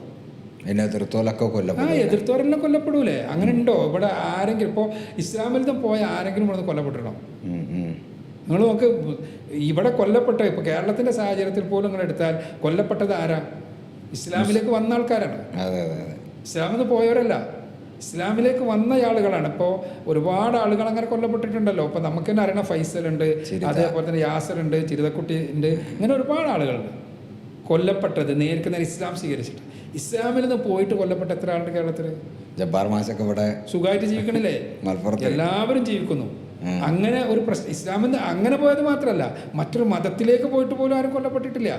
അതിനെ എതിർത്തോലൊക്കെ കൊല്ലപ്പെടും. എതിർത്തവരെല്ലാം കൊല്ലപ്പെടൂലേ? അങ്ങനെ ഉണ്ടോ ഇവിടെ ആരെങ്കിലും? ഇപ്പോൾ ഇസ്ലാമിൽ നിന്ന് പോയ ആരെങ്കിലും ഇവിടെ നിന്ന് കൊല്ലപ്പെട്ടിരണോ? നിങ്ങൾ നോക്ക്, ഇവിടെ കൊല്ലപ്പെട്ട ഇപ്പോൾ കേരളത്തിൻ്റെ സാഹചര്യത്തിൽ പോലും നിങ്ങൾ എടുത്താൽ കൊല്ലപ്പെട്ടത് ആരാ? ഇസ്ലാമിലേക്ക് വന്ന ആൾക്കാരാണ്. ഇസ്ലാമിൽ നിന്ന് പോയവരല്ല, ഇസ്ലാമിലേക്ക് വന്ന ആളുകളാണ്. ഇപ്പോൾ ഒരുപാട് ആളുകൾ അങ്ങനെ കൊല്ലപ്പെട്ടിട്ടുണ്ടല്ലോ. ഇപ്പോൾ നമുക്ക് തന്നെ അറിയണ ഫൈസലുണ്ട്, അതേപോലെ തന്നെ യാസറുണ്ട്, ചിരിതക്കുട്ടി ഉണ്ട്, ഇങ്ങനെ ഒരുപാട് ആളുകളുണ്ട് കൊല്ലപ്പെട്ടത് നേർക്ക് നേരെ ഇസ്ലാം സ്വീകരിച്ചിട്ട്. ഇസ്ലാമിൽ നിന്ന് പോയിട്ട് കൊല്ലപ്പെട്ട എത്ര ആളുണ്ട് കേരളത്തിൽ? ജബ്ബാർ മാഷൊക്കെ ഇവിടെ സുഖമായിട്ട് ജീവിക്കണില്ലേ? മലപ്പുറത്ത് എല്ലാവരും ജീവിക്കുന്നു. അങ്ങനെ ഒരു പ്രശ്നം ഇസ്ലാമിൽ നിന്ന് അങ്ങനെ പോയത് മാത്രമല്ല, മറ്റൊരു മതത്തിലേക്ക് പോയിട്ട് പോലും ആരും കൊല്ലപ്പെട്ടിട്ടില്ല.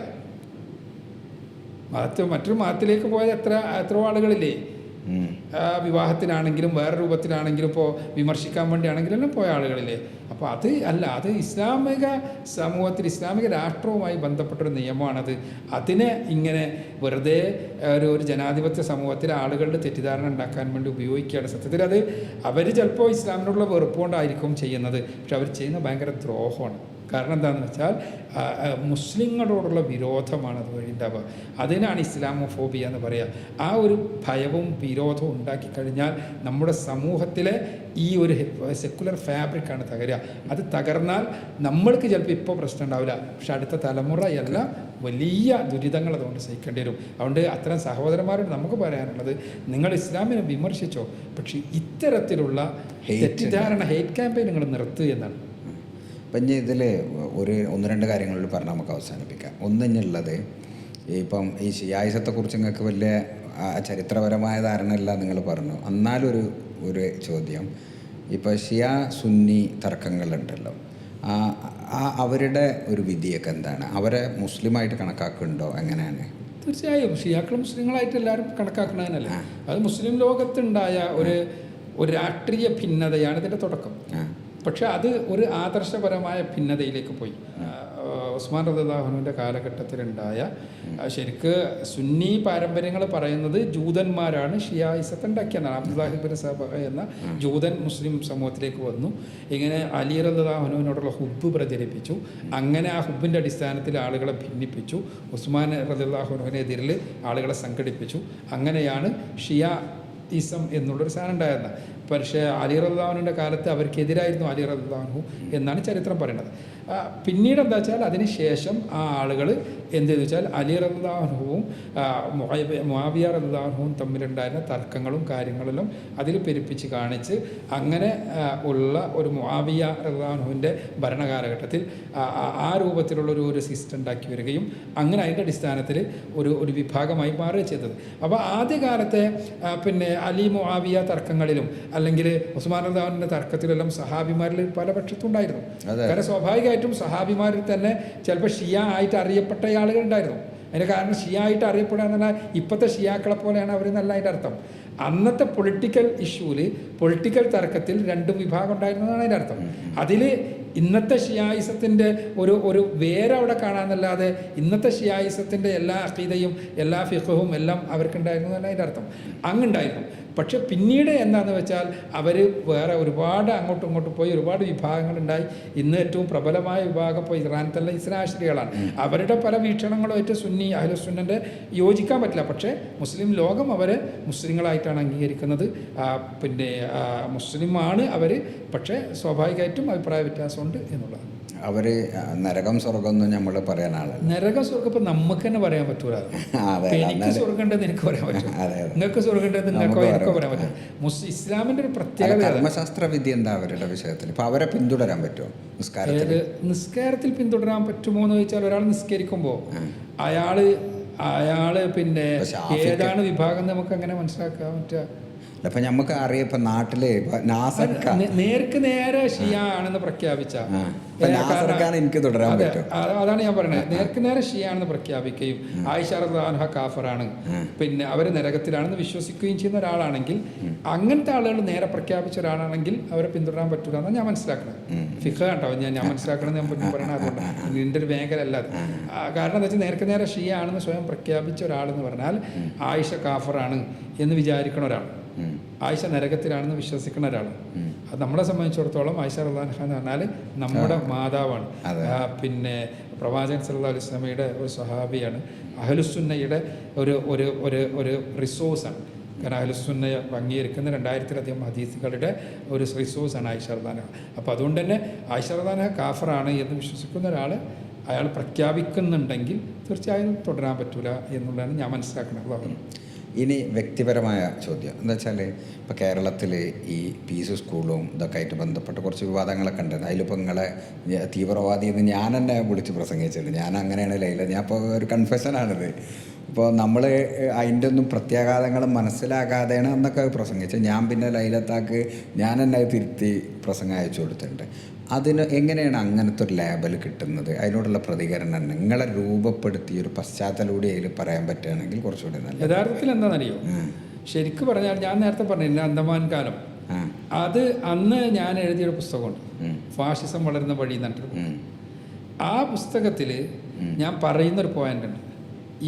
മറ്റൊരു മതത്തിലേക്ക് പോയത് എത്രയോ ആളുകളില്ലേ? വിവാഹത്തിനാണെങ്കിലും വേറെ രൂപത്തിലാണെങ്കിലും ഇപ്പോൾ വിമർശിക്കാൻ വേണ്ടിയാണെങ്കിലും പോയ ആളുകളില്ലേ? അപ്പോൾ അത് അല്ല, അത് ഇസ്ലാമിക സമൂഹത്തിൽ ഇസ്ലാമിക രാഷ്ട്രവുമായി ബന്ധപ്പെട്ടൊരു നിയമമാണത്. അതിനെ ഇങ്ങനെ വെറുതെ ഒരു ജനാധിപത്യ സമൂഹത്തിൽ ആളുകളുടെ തെറ്റിദ്ധാരണ ഉണ്ടാക്കാൻ വേണ്ടി ഉപയോഗിക്കുകയാണ്. സത്യത്തിൽ അത് അവർ ചിലപ്പോൾ ഇസ്ലാമിനോടുള്ള വെറുപ്പ് കൊണ്ടായിരിക്കും ചെയ്യുന്നത്, പക്ഷെ അവർ ചെയ്യുന്ന ഭയങ്കര ദ്രോഹമാണ്. കാരണം എന്താണെന്ന് വെച്ചാൽ മുസ്ലിങ്ങളോടുള്ള വിരോധമാണ് അതുവഴി ഉണ്ടാവുക. അതിനാണ് ഇസ്ലാമോഫോബിയ എന്ന് പറയുക. ആ ഒരു ഭയവും വിരോധവും ഉണ്ടാക്കി കഴിഞ്ഞാൽ നമ്മുടെ സമൂഹത്തിലെ ഈ ഒരു സെക്കുലർ ഫാബ്രിക്കാണ് തകരുക. അത് തകർന്നാൽ നമ്മൾക്ക് ചിലപ്പോൾ ഇപ്പോൾ പ്രശ്നം ഉണ്ടാവില്ല, പക്ഷെ അടുത്ത തലമുറയെല്ലാം വലിയ ദുരിതങ്ങൾ അതുകൊണ്ട് സഹിക്കേണ്ടി വരും. അതുകൊണ്ട് അത്തരം സഹോദരന്മാരോട് നമുക്ക് പറയാനുള്ളത്, നിങ്ങൾ ഇസ്ലാമിനെ വിമർശിച്ചോ, പക്ഷേ ഇത്തരത്തിലുള്ള തെറ്റിദ്ധാരണ ഹെയ്റ്റ് ക്യാമ്പയിൻ നിങ്ങൾ നിർത്തുക എന്നാണ്. അപ്പം ഇനി ഇതിൽ ഒന്ന് രണ്ട് കാര്യങ്ങളിൽ പറഞ്ഞാൽ നമുക്ക് അവസാനിപ്പിക്കാം. ഒന്നിഞ്ഞുള്ളത്, ഇപ്പം ഈ ഷിയായിസത്തെക്കുറിച്ച് നിങ്ങൾക്ക് വലിയ ചരിത്രപരമായ ധാരണയല്ല നിങ്ങൾ പറഞ്ഞു. എന്നാലൊരു ചോദ്യം, ഇപ്പോൾ ഷിയ സുന്നി തർക്കങ്ങളുണ്ടല്ലോ, അവരുടെ ഒരു വിധിയൊക്കെ എന്താണ്? അവരെ മുസ്ലിമായിട്ട് കണക്കാക്കുന്നുണ്ടോ? എങ്ങനെയാണ്? തീർച്ചയായും ഷിയാക്കളും മുസ്ലിങ്ങളായിട്ട് എല്ലാവരും കണക്കാക്കണതല്ല. അത് മുസ്ലിം ലോകത്തുണ്ടായ ഒരു രാഷ്ട്രീയ ഭിന്നതയാണ് ഇതിൻ്റെ തുടക്കം. പക്ഷെ അത് ഒരു ആദർശപരമായ ഭിന്നതയിലേക്ക് പോയി. ഉസ്മാൻ റളിയല്ലാഹു അൻഹുവിൻ്റെ കാലഘട്ടത്തിലുണ്ടായ ശരിക്ക് സുന്നി പാരമ്പര്യങ്ങൾ പറയുന്നത് ജൂതന്മാരാണ് ഷിയായിസത്ത് ഉണ്ടാക്കിയെന്നാണ്. അബ്ദുല്ലാഹി ഇബ്നു സബ എന്ന ജൂതൻ മുസ്ലിം സമൂഹത്തിലേക്ക് വന്നു. ഇങ്ങനെ അലി റളിയല്ലാഹു അൻഹുവിനോടുള്ള ഹുബ്ബ് പ്രചരിപ്പിച്ചു. അങ്ങനെ ആ ഹുബ്ബിൻ്റെ അടിസ്ഥാനത്തിൽ ആളുകളെ ഭിന്നിപ്പിച്ചു. ഉസ്മാൻ റളിയല്ലാഹു അൻഹുവിനെതിരിൽ ആളുകളെ സംഘടിപ്പിച്ചു. അങ്ങനെയാണ് ഷിയായിസം എന്നുള്ളൊരു സാധനം ഉണ്ടായിരുന്നത്. പക്ഷേ അലി റളിയല്ലാഹു അൻഹുവിൻ്റെ കാലത്ത് അവർക്കെതിരായിരുന്നു അലി റളിയല്ലാഹു അൻഹു എന്നാണ് ചരിത്രം പറയുന്നത്. പിന്നീട് എന്താ വെച്ചാൽ അതിന് ശേഷം ആ ആളുകൾ എന്ത് ചെയ്തു വെച്ചാൽ അലി റളിയല്ലാഹു അൻഹുവും മുആവിയ റളിയല്ലാഹു അൻഹുവും തമ്മിലുണ്ടായിരുന്ന തർക്കങ്ങളും കാര്യങ്ങളിലും അതിൽ പെരുപ്പിച്ച് കാണിച്ച് അങ്ങനെ ഉള്ള ഒരു മുആവിയ റളിയല്ലാഹു അൻഹുവിൻ്റെ ഭരണകാലഘട്ടത്തിൽ ആ രൂപത്തിലുള്ള ഒരു സിസ്റ്റം ഉണ്ടാക്കി വരികയും അങ്ങനെ അതിൻ്റെ അടിസ്ഥാനത്തിൽ ഒരു വിഭാഗമായി മാറുകയും ചെയ്തത്. അപ്പോൾ ആദ്യകാലത്തെ പിന്നെ അലി മുആവിയ തർക്കങ്ങളിലും അല്ലെങ്കിൽ ഉസ്മാൻ റളിയല്ലാഹു അൻഹുവിൻ്റെ തർക്കത്തിലെല്ലാം സഹാബിമാരിൽ പല പക്ഷത്തുണ്ടായിരുന്നു. കാരണം സ്വാഭാവികമായിട്ടും സഹാബിമാരിൽ തന്നെ ചിലപ്പോൾ ഷിയ ആയിട്ട് അറിയപ്പെട്ട ആളുകളുണ്ടായിരുന്നു. അതിന് കാരണം ഷിയ ആയിട്ട് അറിയപ്പെടുക എന്ന് പറഞ്ഞാൽ ഇപ്പോഴത്തെ ഷിയാക്കളെ പോലെയാണ് അവർ എന്നല്ല അതിൻ്റെ അർത്ഥം. അന്നത്തെ പൊളിറ്റിക്കൽ ഇഷ്യൂവിൽ പൊളിറ്റിക്കൽ തർക്കത്തിൽ രണ്ട് വിഭാഗം ഉണ്ടായിരുന്നതാണ് അതിൻ്റെ അർത്ഥം. അതിൽ ഇന്നത്തെ ഷിയായിസത്തിൻ്റെ ഒരു വേരവിടെ കാണാമെന്നല്ലാതെ ഇന്നത്തെ ഷിയായിസത്തിൻ്റെ എല്ലാ അഖീദയും എല്ലാ ഫിഖ്ഹും എല്ലാം അവർക്കുണ്ടായിരുന്നു എന്നല്ല അതിൻ്റെ അർത്ഥം. അങ്ങുണ്ടായിരുന്നു. പക്ഷെ പിന്നീട് എന്താണെന്ന് വെച്ചാൽ അവർ വേറെ ഒരുപാട് അങ്ങോട്ടും ഇങ്ങോട്ടും പോയി ഒരുപാട് വിഭാഗങ്ങളുണ്ടായി. ഇന്ന് ഏറ്റവും പ്രബലമായ വിഭാഗം ഇപ്പോൾ ഇറാനത്തുള്ള ഇസ്ലാശ്രികളാണ്. അവരുടെ പല വീക്ഷണങ്ങളും ഏറ്റവും സുന്നി അഹ്ലുസുന്നൻ്റെ യോജിക്കാൻ പറ്റില്ല. പക്ഷേ മുസ്ലിം ലോകം അവരെ മുസ്ലിങ്ങളായിട്ടാണ് അംഗീകരിക്കുന്നത്. പിന്നെ മുസ്ലിമാണ് അവർ, പക്ഷേ സ്വാഭാവികമായിട്ടും അഭിപ്രായ വ്യത്യാസമുണ്ട് എന്നുള്ളതാണ്. അവർ നരകം സ്വർഗമൊന്നും നമ്മൾ പറയാൻ ആളല്ല. നരകം സ്വർഗം ഇപ്പം നമുക്ക് തന്നെ പറയാൻ പറ്റൂല. എനിക്ക് സ്വർഗമുണ്ടെന്ന് എനിക്ക് പറയാൻ പറ്റും, നിങ്ങൾക്ക് സ്വർഗമുണ്ടെന്ന് നിങ്ങൾക്ക് പറയാൻ പറ്റും. ഇസ്ലാമിൻ്റെ ഒരു പ്രത്യേകത കർമ്മശാസ്ത്ര വിധി എന്താ അവരുടെ വിഷയത്തിൽ? ഇപ്പം അവരെ പിന്തുടരാൻ പറ്റുമോ? നിസ്കാരത്തിൽ പിന്തുടരാൻ പറ്റുമോ എന്ന് ചോദിച്ചാൽ, ഒരാൾ നിസ്കരിക്കുമ്പോൾ അയാള് പിന്നെ ഏതാണ് വിഭാഗം നമുക്ക് അങ്ങനെ മനസ്സിലാക്കാൻ പറ്റുക? അപ്പം നമുക്ക് അറിയാം, ഇപ്പം നാട്ടില് നേർക്ക് നേരെ ഷിയ ആണെന്ന് പ്രഖ്യാപിച്ച എനിക്ക് തുടരാൻ പറ്റും. അതാണ് ഞാൻ പറയുന്നത്. നേർക്ക് നേരെ ഷിയ ആണെന്ന് പ്രഖ്യാപിക്കുകയും ആയിഷ റളിയല്ലാഹു അൻഹ കാഫറാണ്, പിന്നെ അവർ നരകത്തിലാണെന്ന് വിശ്വസിക്കുകയും ചെയ്യുന്ന ഒരാളാണെങ്കിൽ, അങ്ങനത്തെ ആളുകൾ നേരെ പ്രഖ്യാപിച്ച ഒരാളാണെങ്കിൽ അവരെ പിന്തുടരാൻ പറ്റൂല എന്നാണ് ഞാൻ മനസ്സിലാക്കുന്നത്. ഫിഖ് കേട്ടോ ഞാൻ മനസ്സിലാക്കണമെന്ന് ഞാൻ പറയണത് അതുകൊണ്ടാണ്. ഇതിൻ്റെ ഒരു മേഖല അല്ല അത്. കാരണം എന്താ വെച്ചാൽ നേർക്ക് നേരെ ഷിയ ആണെന്ന് സ്വയം പ്രഖ്യാപിച്ച ഒരാളെന്ന് പറഞ്ഞാൽ ആയിഷ കാഫറാണ് എന്ന് വിചാരിക്കണ ഒരാൾ ആയിഷ നരകത്തിലാണെന്ന് വിശ്വസിക്കുന്ന ഒരാളാണ്. അത് നമ്മളെ സംബന്ധിച്ചിടത്തോളം ആയിഷ റളിയല്ലാഹു അൻഹ എന്ന് പറഞ്ഞാൽ നമ്മുടെ മാതാവാണ്. പിന്നെ പ്രവാചകൻ സല്ലല്ലാഹു അലൈഹി വസല്ലമയുടെ ഒരു സ്വഹാബിയാണ്. അഹ്ലുസുന്നയുടെ ഒരു ഒരു ഒരു ഒരു റിസോഴ്സാണ്. കാരണം അഹ്ലുസുന്നയെ അംഗീകരിക്കുന്ന 2000-ലധികം ഹദീസുകളുടെ ഒരു റിസോഴ്സാണ് ആയിഷ റളിയല്ലാഹു അൻഹ. അപ്പോൾ അതുകൊണ്ട് തന്നെ ആയിഷ റളിയല്ലാഹു അൻഹ കാഫറാണ് എന്ന് വിശ്വസിക്കുന്ന ഒരാൾ അയാൾ പ്രഖ്യാപിക്കുന്നുണ്ടെങ്കിൽ തീർച്ചയായും തുടരാൻ പറ്റൂല എന്നുള്ളതാണ് ഞാൻ മനസ്സിലാക്കുന്നത്. ഇനി വ്യക്തിപരമായ ചോദ്യം എന്താ വെച്ചാൽ ഇപ്പോൾ കേരളത്തിൽ ഈ പീസ് സ്കൂളും ഇതൊക്കെ ആയിട്ട് ബന്ധപ്പെട്ട് കുറച്ച് വിവാദങ്ങളൊക്കെ ഉണ്ട്. അതിലിപ്പോൾ നിങ്ങളെ തീവ്രവാദി എന്ന് ഞാൻ തന്നെ വിളിച്ച് പ്രസംഗിച്ചിട്ടുണ്ട്. ഞാൻ അങ്ങനെയാണ് ലൈല, ഞാൻ ഇപ്പോൾ ഒരു കൺഫെഷനാണിത്. ഇപ്പോൾ നമ്മൾ അതിൻ്റെ ഒന്നും പ്രത്യാഘാതങ്ങൾ മനസ്സിലാക്കാതെയാണ് എന്നൊക്കെ പ്രസംഗിച്ചത്. ഞാൻ പിന്നെ ലൈലത്താക്ക് ഞാൻ തന്നെ തിരുത്തി പ്രസംഗം അയച്ചു കൊടുത്തിട്ടുണ്ട്. അതിന് എങ്ങനെയാണ് അങ്ങനത്തെ ഒരു ലേബൽ കിട്ടുന്നത്? അതിനോടുള്ള പ്രതികരണം നിങ്ങളെ രൂപപ്പെടുത്തിയ ഒരു പശ്ചാത്തലൂടെ അതിൽ പറയാൻ പറ്റുകയാണെങ്കിൽ കുറച്ചുകൂടി നല്ല. യഥാർത്ഥത്തിൽ എന്താണെന്നറിയോ, ശരിക്കും പറഞ്ഞാൽ ഞാൻ നേരത്തെ പറഞ്ഞു അന്തമാൻ കാലം, അത് അന്ന് ഞാൻ എഴുതിയൊരു പുസ്തകമുണ്ട്, ഫാഷിസം വളരുന്ന വഴി എന്നിട്ട്. ആ പുസ്തകത്തിൽ ഞാൻ പറയുന്നൊരു പോയിന്റ് ഉണ്ട്.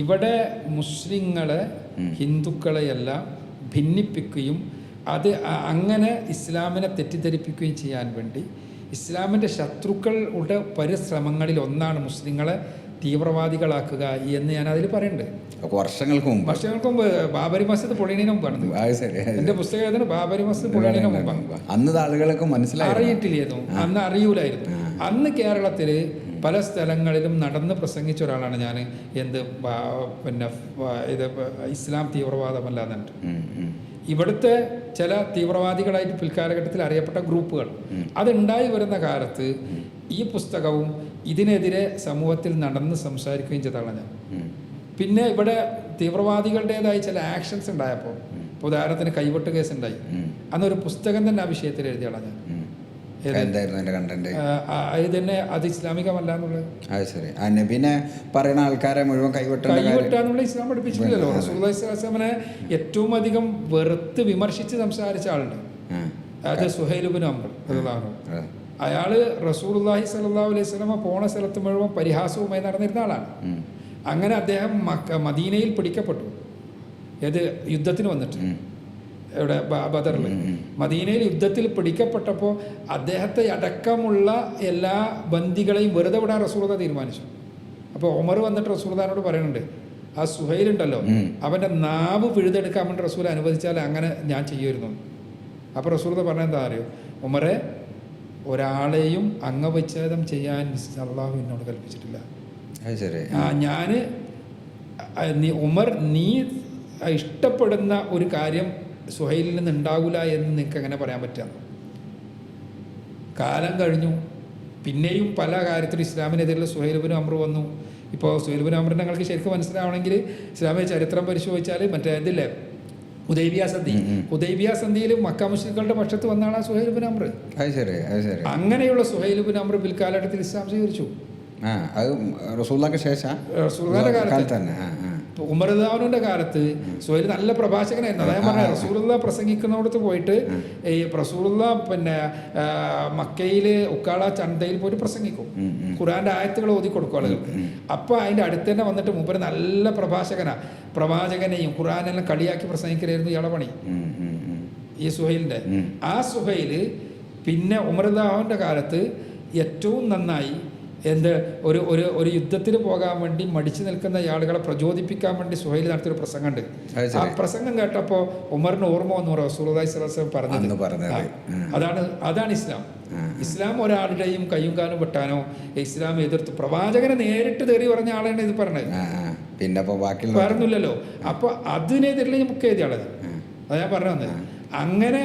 ഇവിടെ മുസ്ലിങ്ങളെ ഹിന്ദുക്കളെയെല്ലാം ഭിന്നിപ്പിക്കുകയും അത് അങ്ങനെ ഇസ്ലാമിനെ തെറ്റിദ്ധരിപ്പിക്കുകയും ചെയ്യാൻ വേണ്ടി ഇസ്ലാമിൻ്റെ ശത്രുക്കളുടെ പരിശ്രമങ്ങളിൽ ഒന്നാണ് മുസ്ലിങ്ങളെ തീവ്രവാദികളാക്കുക എന്ന് ഞാൻ അതിൽ പറയുന്നുണ്ട്. വർഷങ്ങൾക്ക് മുമ്പ് ബാബരി മസ്ജിദ് പൊളിയതിന് മുമ്പാണ് എൻ്റെ പുസ്തകം എഴുതുന്നത്. ബാബരി മസ്ജിദ് പൊളിയതിന് മുമ്പാണ്. അന്ന് ആളുകൾക്ക് അറിയിട്ടില്ലായിരുന്നു, അന്ന് അറിയൂലായിരുന്നു. അന്ന് കേരളത്തിൽ പല സ്ഥലങ്ങളിലും നടന്ന് പ്രസംഗിച്ച ഒരാളാണ് ഞാൻ. പിന്നെ ഇത് ഇസ്ലാം തീവ്രവാദമല്ലാന്നുണ്ട്. ഇവിടുത്തെ ചില തീവ്രവാദികളായിട്ട് പിൽക്കാലഘട്ടത്തിൽ അറിയപ്പെട്ട ഗ്രൂപ്പുകൾ അതുണ്ടായി വരുന്ന കാലത്ത് ഈ പുസ്തകവും ഇതിനെതിരെ സമൂഹത്തിൽ നടന്ന് സംസാരിക്കുകയും ചെയ്തതാണ് ഞാൻ. പിന്നെ ഇവിടെ തീവ്രവാദികളുടേതായ ചില ആക്ഷൻസ് ഉണ്ടായപ്പോൾ, ഉദാഹരണത്തിന് കൈവെട്ട് കേസ് ഉണ്ടായി, അന്നൊരു പുസ്തകം തന്നെ ആ വിഷയത്തിൽ എഴുതിയാണ് ഞാൻ. ഇത് തന്നെ അത് ഇസ്ലാമികമല്ല എന്നുള്ളത്. പിന്നെ പറയുന്ന ആൾക്കാരെ മുഴുവൻ കൈവെട്ടാന്നുള്ള ഇസ്ലാം പഠിപ്പിച്ചിട്ടില്ലല്ലോ. റസൂലുള്ളാഹി സ്വല്ലല്ലാഹു അലൈഹി വസല്ലമനെ ഏറ്റവും അധികം വെറുത്ത് വിമർശിച്ച് സംസാരിച്ച ആളുണ്ട്, അത് സുഹൈൽ ഇബ്നു അംർ റളിയല്ലാഹു അൻഹു. അയാൾ റസൂലുള്ളാഹി സ്വല്ലല്ലാഹു അലൈഹി വസല്ലമ പോണ സ്ഥലത്ത് മുഴുവൻ പരിഹാസവുമായി നടന്നിരുന്ന ആളാണ്. അങ്ങനെ അദ്ദേഹം മദീനയിൽ പിടിക്കപ്പെട്ടു. ഏത് യുദ്ധത്തിന് വന്നിട്ട് ഇവിടെ ബദറിൽ മദീനയിൽ യുദ്ധത്തിൽ പിടിക്കപ്പെട്ടപ്പോൾ അദ്ദേഹത്തെ അടക്കമുള്ള എല്ലാ ബന്ദികളെയും വെറുതെ വിടാൻ റസൂലുള്ളാഹി തീരുമാനിച്ചു. അപ്പോൾ ഉമർ വന്നിട്ട് റസൂലുള്ളാഹിനോട് പറയുന്നുണ്ട്, ആ സുഹൈലുണ്ടല്ലോ അവൻ്റെ നാവ് പിഴുതെടുക്കാൻ വേണ്ടി റസൂൽ അനുവദിച്ചാൽ അങ്ങനെ ഞാൻ ചെയ്യുമായിരുന്നു. അപ്പോൾ റസൂലുള്ളാഹി പറഞ്ഞെന്താ അറിയോ, ഉമറെ, ഒരാളെയും അംഗവിച്ഛേദം ചെയ്യാൻ അല്ലാഹു എന്നോട് കൽപ്പിച്ചിട്ടില്ല. ഉമർ, നീ ഇഷ്ടപ്പെടുന്ന ഒരു കാര്യം സുഹൈലിൽ നിന്ന് ഉണ്ടാവില്ല എന്ന് നിങ്ങൾക്ക് എങ്ങനെ പറയാൻ പറ്റുക? കാലം കഴിഞ്ഞു, പിന്നെയും പല കാര്യത്തിലും ഇസ്ലാമിനെതിരെയുള്ള സുഹൈൽ ഇബ്നു അംർ വന്നു. ഇപ്പോൾ സുഹൈൽ ഇബ്നു അംറിനെ നിങ്ങൾക്ക് ശരിക്കും മനസ്സിലാവണമെങ്കിൽ ഇസ്ലാമിക ചരിത്രം പരിശോധിച്ചാൽ മറ്റേ ഇതില്ലേ ഹുദൈബിയ സന്ധിയിൽ മക്ക മുശ്രിക്കുകളുടെ പക്ഷത്ത് വന്നാണ് സുഹൈൽ ഇബ്നു അംർ. അങ്ങനെയുള്ള സുഹൈൽ ഇബ്നു അംർ പിൽക്കാലഘട്ടത്തിൽ ഇസ്ലാം സ്വീകരിച്ചു. റസൂലുള്ളാഹിയുടെ കാലത്ത് തന്നെ. ഉമർ റളിയല്ലാഹുവിന്റെ കാലത്ത് സുഹൈൽ നല്ല പ്രഭാഷകനായിരുന്നു. അതായത് പറഞ്ഞ റസൂലുള്ളാഹി പ്രസംഗിക്കുന്നിടത്ത് പോയിട്ട് ഈ റസൂലുള്ളാഹി പിന്നെ മക്കയിൽ ഉക്കാള ചന്തയിൽ പോയിട്ട് പ്രസംഗിക്കും, ഖുർആന്റെ ആയത്തുകൾ ഓതി കൊടുക്കും ആളുകൾക്ക്. അപ്പോൾ അതിൻ്റെ അടുത്ത് തന്നെ വന്നിട്ട് മൂപ്പര് നല്ല പ്രഭാഷകനാണ്, പ്രവാചകനെയും ഖുർആനെല്ലാം കളിയാക്കി പ്രസംഗിക്കലായിരുന്നു ഇയാളെ പണി, ഈ സുഹൈലിൻ്റെ. ആ സുഹൈൽ പിന്നെ ഉമർ റളിയല്ലാഹുവിന്റെ കാലത്ത് ഏറ്റവും നന്നായി ഒരു യുദ്ധത്തിന് പോകാൻ വേണ്ടി മടിച്ചു നിൽക്കുന്ന ആളുകളെ പ്രചോദിപ്പിക്കാൻ വേണ്ടി സുഹൈൽ നടത്തിയൊരു പ്രസംഗമുണ്ട്. ആ പ്രസംഗം കേട്ടപ്പോൾ ഉമറിന് ഓർമ്മ വന്നു റസൂലുള്ളാഹി സ്വല്ലല്ലാഹു അലൈഹി വസല്ലം പറഞ്ഞത്. അതാണ് ഇസ്ലാം. ഇസ്ലാം ഒരാളുടെയും കയ്യും കാലും വെട്ടാനോ ഇസ്ലാം എതിർത്ത് പ്രവാചകനെ നേരിട്ട് തെറി പറഞ്ഞ ആളാണ് ഇത് പറഞ്ഞത്, പിന്നെ പറഞ്ഞില്ലല്ലോ. അപ്പോൾ അതിനെതിരെ നമുക്ക് എഴുതിയ ആളത്. അത് ഞാൻ പറഞ്ഞു വന്നത്. അങ്ങനെ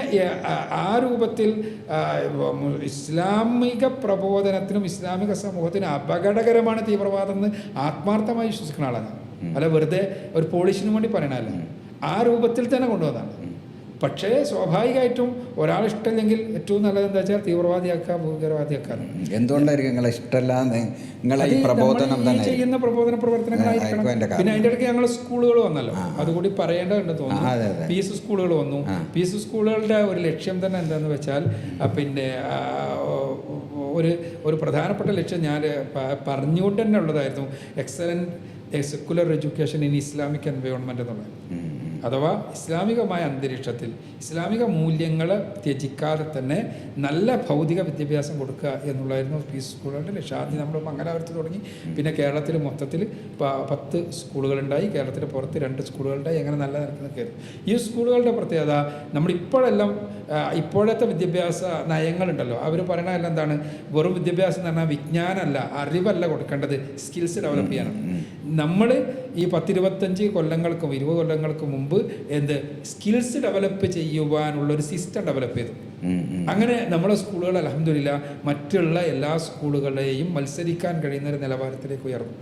ആ രൂപത്തിൽ ഇസ്ലാമിക പ്രബോധനത്തിനും ഇസ്ലാമിക സമൂഹത്തിനും അപകടകരമാണ് തീവ്രവാദം എന്ന് ആത്മാർത്ഥമായി വിശ്വസിക്കുന്ന ആളാണ്. അല്ല വെറുതെ ഒരു പോളിഷിന് വേണ്ടി പറയണല്ല, ആ രൂപത്തിൽ തന്നെ കൊണ്ടുവന്നതാണ്. പക്ഷേ സ്വാഭാവികമായിട്ടും ഒരാളിഷ്ടമില്ലെങ്കിൽ ഏറ്റവും നല്ലത് എന്താ വെച്ചാൽ തീവ്രവാദിയാക്കുക, ഭീകരവാദിയാക്കുക. എന്തുകൊണ്ടായിരിക്കും നിങ്ങളെ ഇഷ്ടമല്ലാന്ന് ചെയ്യുന്ന പ്രബോധന പ്രവർത്തനങ്ങളായിരിക്കണം. പിന്നെ അതിൻ്റെ ഇടയ്ക്ക് ഞങ്ങൾ സ്കൂളുകൾ വന്നല്ലോ, അതുകൂടി പറയേണ്ടതുണ്ടെന്ന് തോന്നുന്നു. പീസ് സ്കൂളുകൾ വന്നു. പീസ് സ്കൂളുകളുടെ ഒരു ലക്ഷ്യം തന്നെ എന്താണെന്ന് വെച്ചാൽ പിന്നെ ഒരു പ്രധാനപ്പെട്ട ലക്ഷ്യം ഞാൻ പറഞ്ഞുകൊണ്ട് തന്നെ ഉള്ളതായിരുന്നു, excellent secular education in Islamic environment എന്നുള്ളത്. അഥവാ ഇസ്ലാമികമായ അന്തരീക്ഷത്തിൽ ഇസ്ലാമിക മൂല്യങ്ങളെ ത്യജിക്കാതെ തന്നെ നല്ല ഭൗതിക വിദ്യാഭ്യാസം കൊടുക്കുക എന്നുള്ളതായിരുന്നു പീസ് സ്കൂളുകളുടെ ലക്ഷ്യം. ആദ്യം നമ്മൾ മംഗലാപുരത്ത് തുടങ്ങി, പിന്നെ കേരളത്തിൽ മൊത്തത്തിൽ 10 സ്കൂളുകളുണ്ടായി, കേരളത്തിന് പുറത്ത് 2 സ്കൂളുകളുണ്ടായി, അങ്ങനെ നല്ല നിൽക്കുന്നൊക്കെയായിരുന്നു. ഈ സ്കൂളുകളുടെ പ്രത്യേകത നമ്മളിപ്പോഴെല്ലാം ഇപ്പോഴത്തെ വിദ്യാഭ്യാസ നയങ്ങളുണ്ടല്ലോ, അവർ പറയണതെല്ലാം എന്താണ്, വെറും വിദ്യാഭ്യാസം എന്ന് പറഞ്ഞാൽ വിജ്ഞാനമല്ല, അറിവല്ല കൊടുക്കേണ്ടത്, സ്കിൽസ് ഡെവലപ്പ് ചെയ്യാനാണ്. നമ്മൾ ഈ 10-25 കൊല്ലങ്ങൾക്കും 20 കൊല്ലങ്ങൾക്ക് മുമ്പ് സ്കിൽസ് ഡെവലപ്പ് ചെയ്യുവാനുള്ളൊരു സിസ്റ്റം ഡെവലപ്പ് ചെയ്തു. അങ്ങനെ നമ്മുടെ സ്കൂളുകൾ അൽഹംദുലില്ലാ മറ്റുള്ള എല്ലാ സ്കൂളുകളെയും മത്സരിക്കാൻ കഴിയുന്ന ഒരു നിലവാരത്തിലേക്ക് ഉയർന്നു.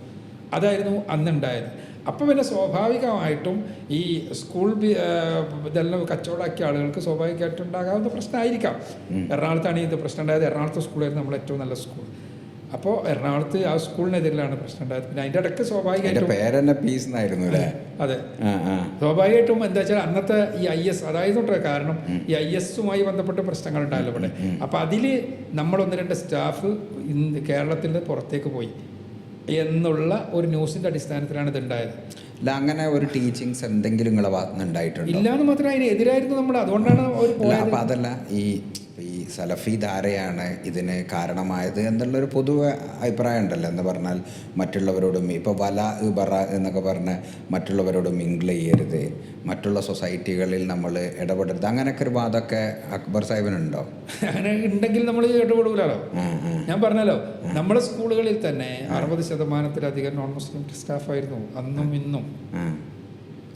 അതായിരുന്നു അന്നുണ്ടായത്. അപ്പോൾ പിന്നെ സ്വാഭാവികമായിട്ടും ഈ സ്കൂൾ ഇതെല്ലാം കച്ചവടമാക്കിയ ആളുകൾക്ക് സ്വാഭാവികമായിട്ടും ഉണ്ടാകാവുന്ന പ്രശ്നമായിരിക്കാം. എറണാകുളത്താണ് ഇത് പ്രശ്നം ഉണ്ടായത്. എറണാകുളത്തെ സ്കൂളായിരുന്നു നമ്മളെ ഏറ്റവും നല്ല സ്കൂൾ. അപ്പോൾ എറണാകുളത്ത് ആ സ്കൂളിനെതിരിലാണ് പ്രശ്നം ഉണ്ടായത്. പിന്നെ അതിൻ്റെ ഇടയ്ക്ക് സ്വാഭാവികമായിട്ടും അതെ, സ്വാഭാവികമായിട്ടും എന്താ വെച്ചാൽ അന്നത്തെ ഈ IS അതായത് കാരണം ഈ IS-ഉമായി ബന്ധപ്പെട്ട് പ്രശ്നങ്ങൾ ഉണ്ടായല്ലോ ഇവിടെ. അപ്പോൾ അതിൽ നമ്മൾ 1-2 സ്റ്റാഫ് കേരളത്തിൽ നിന്ന് പുറത്തേക്ക് പോയി എന്നുള്ള ഒരു ന്യൂസിൻ്റെ അടിസ്ഥാനത്തിലാണ് ഇതുണ്ടായത്. അല്ല, അങ്ങനെ ഒരു ടീച്ചിങ്സ് എന്തെങ്കിലും നിങ്ങളെ ഭാഗത്തുനിന്ന് ഉണ്ടായിട്ടുണ്ട്? ഇല്ലാന്ന് മാത്രമേ, അതിനെതിരായിരുന്നു നമ്മൾ. അതുകൊണ്ടാണ് അവർ പോയത്. അപ്പം അതല്ല, ഈ സലഫി ധാരയാണ് ഇതിന് കാരണമായത് എന്നുള്ളൊരു പൊതുവെ അഭിപ്രായം ഉണ്ടല്ലോ. എന്ന് പറഞ്ഞാൽ മറ്റുള്ളവരോടും ഇപ്പോൾ വല ബറ എന്നൊക്കെ പറഞ്ഞ് മറ്റുള്ളവരോട് മിങ്കിൾ ചെയ്യരുത്, മറ്റുള്ള സൊസൈറ്റികളിൽ നമ്മൾ ഇടപെടരുത്, അങ്ങനെയൊക്കെ ഒരു വാദമൊക്കെ അക്ബർ സാഹിബിനുണ്ടോ? അങ്ങനെ ഉണ്ടെങ്കിൽ നമ്മൾ ഇടപെടൂലോ. ഞാൻ പറഞ്ഞല്ലോ, നമ്മുടെ സ്കൂളുകളിൽ തന്നെ 60% നോൺ മുസ്ലിം സ്റ്റാഫായിരുന്നു അന്നും ഇന്നും.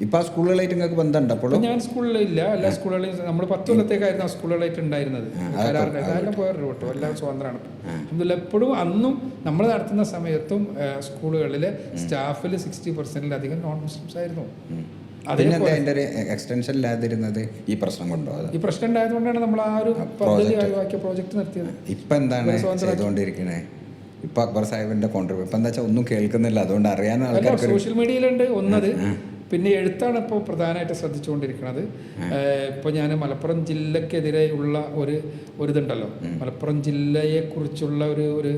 ഇപ്പം ആ സ്കൂളുകളായിട്ട് നിങ്ങൾക്ക് ബന്ധമുണ്ട്? അപ്പോൾ ഞാൻ സ്കൂളിലില്ല, എല്ലാ സ്കൂളുകളിലും നമ്മൾ 10 കൊല്ലത്തേക്കായിരുന്നു ആ സ്കൂളുകളായിട്ട് ഉണ്ടായിരുന്നത്. കരാറിൻ്റെ പോയൊരു വിട്ടു, എല്ലാം സ്വതന്ത്രമാണ്. അല്ല, എപ്പോഴും അന്നും നമ്മൾ നടത്തുന്ന സമയത്തും സ്കൂളുകളിലെ സ്റ്റാഫിൽ 60%-ലധികം നോൺ മുസ്ലിംസ് ആയിരുന്നു. അതിൻ്റെ ഒരു എക്സ്റ്റൻഷനിലാതിരുന്നത് ഈ പ്രശ്നം കൊണ്ടോ? ഈ പ്രശ്നം ഉണ്ടായതുകൊണ്ടാണ് നമ്മൾ ആ ഒരു പദ്ധതി ആക്കിയ പ്രോജക്റ്റ് നിർത്തിയത്. ഇപ്പം എന്താണ് ചെയ്തുകൊണ്ടിരിക്കണേ? ഇപ്പം അക്ബർ സാഹിബിൻ്റെ കോൺട്രിബ്യൂഷൻ ഇപ്പം എന്താ വെച്ചാൽ ഒന്നും കേൾക്കുന്നില്ല, അതുകൊണ്ട് അറിയാൻ ആൾക്കാർക്ക് സോഷ്യൽ മീഡിയയിലുണ്ട് ഒന്നത്. പിന്നെ എഴുത്താണ് ഇപ്പോൾ പ്രധാനമായിട്ട് ശ്രദ്ധിച്ചുകൊണ്ടിരിക്കുന്നത്. ഇപ്പോൾ ഞാൻ മലപ്പുറം ജില്ലക്കെതിരെയുള്ള ഒരു ഇതുണ്ടല്ലോ, മലപ്പുറം ജില്ലയെക്കുറിച്ചുള്ള ഒരു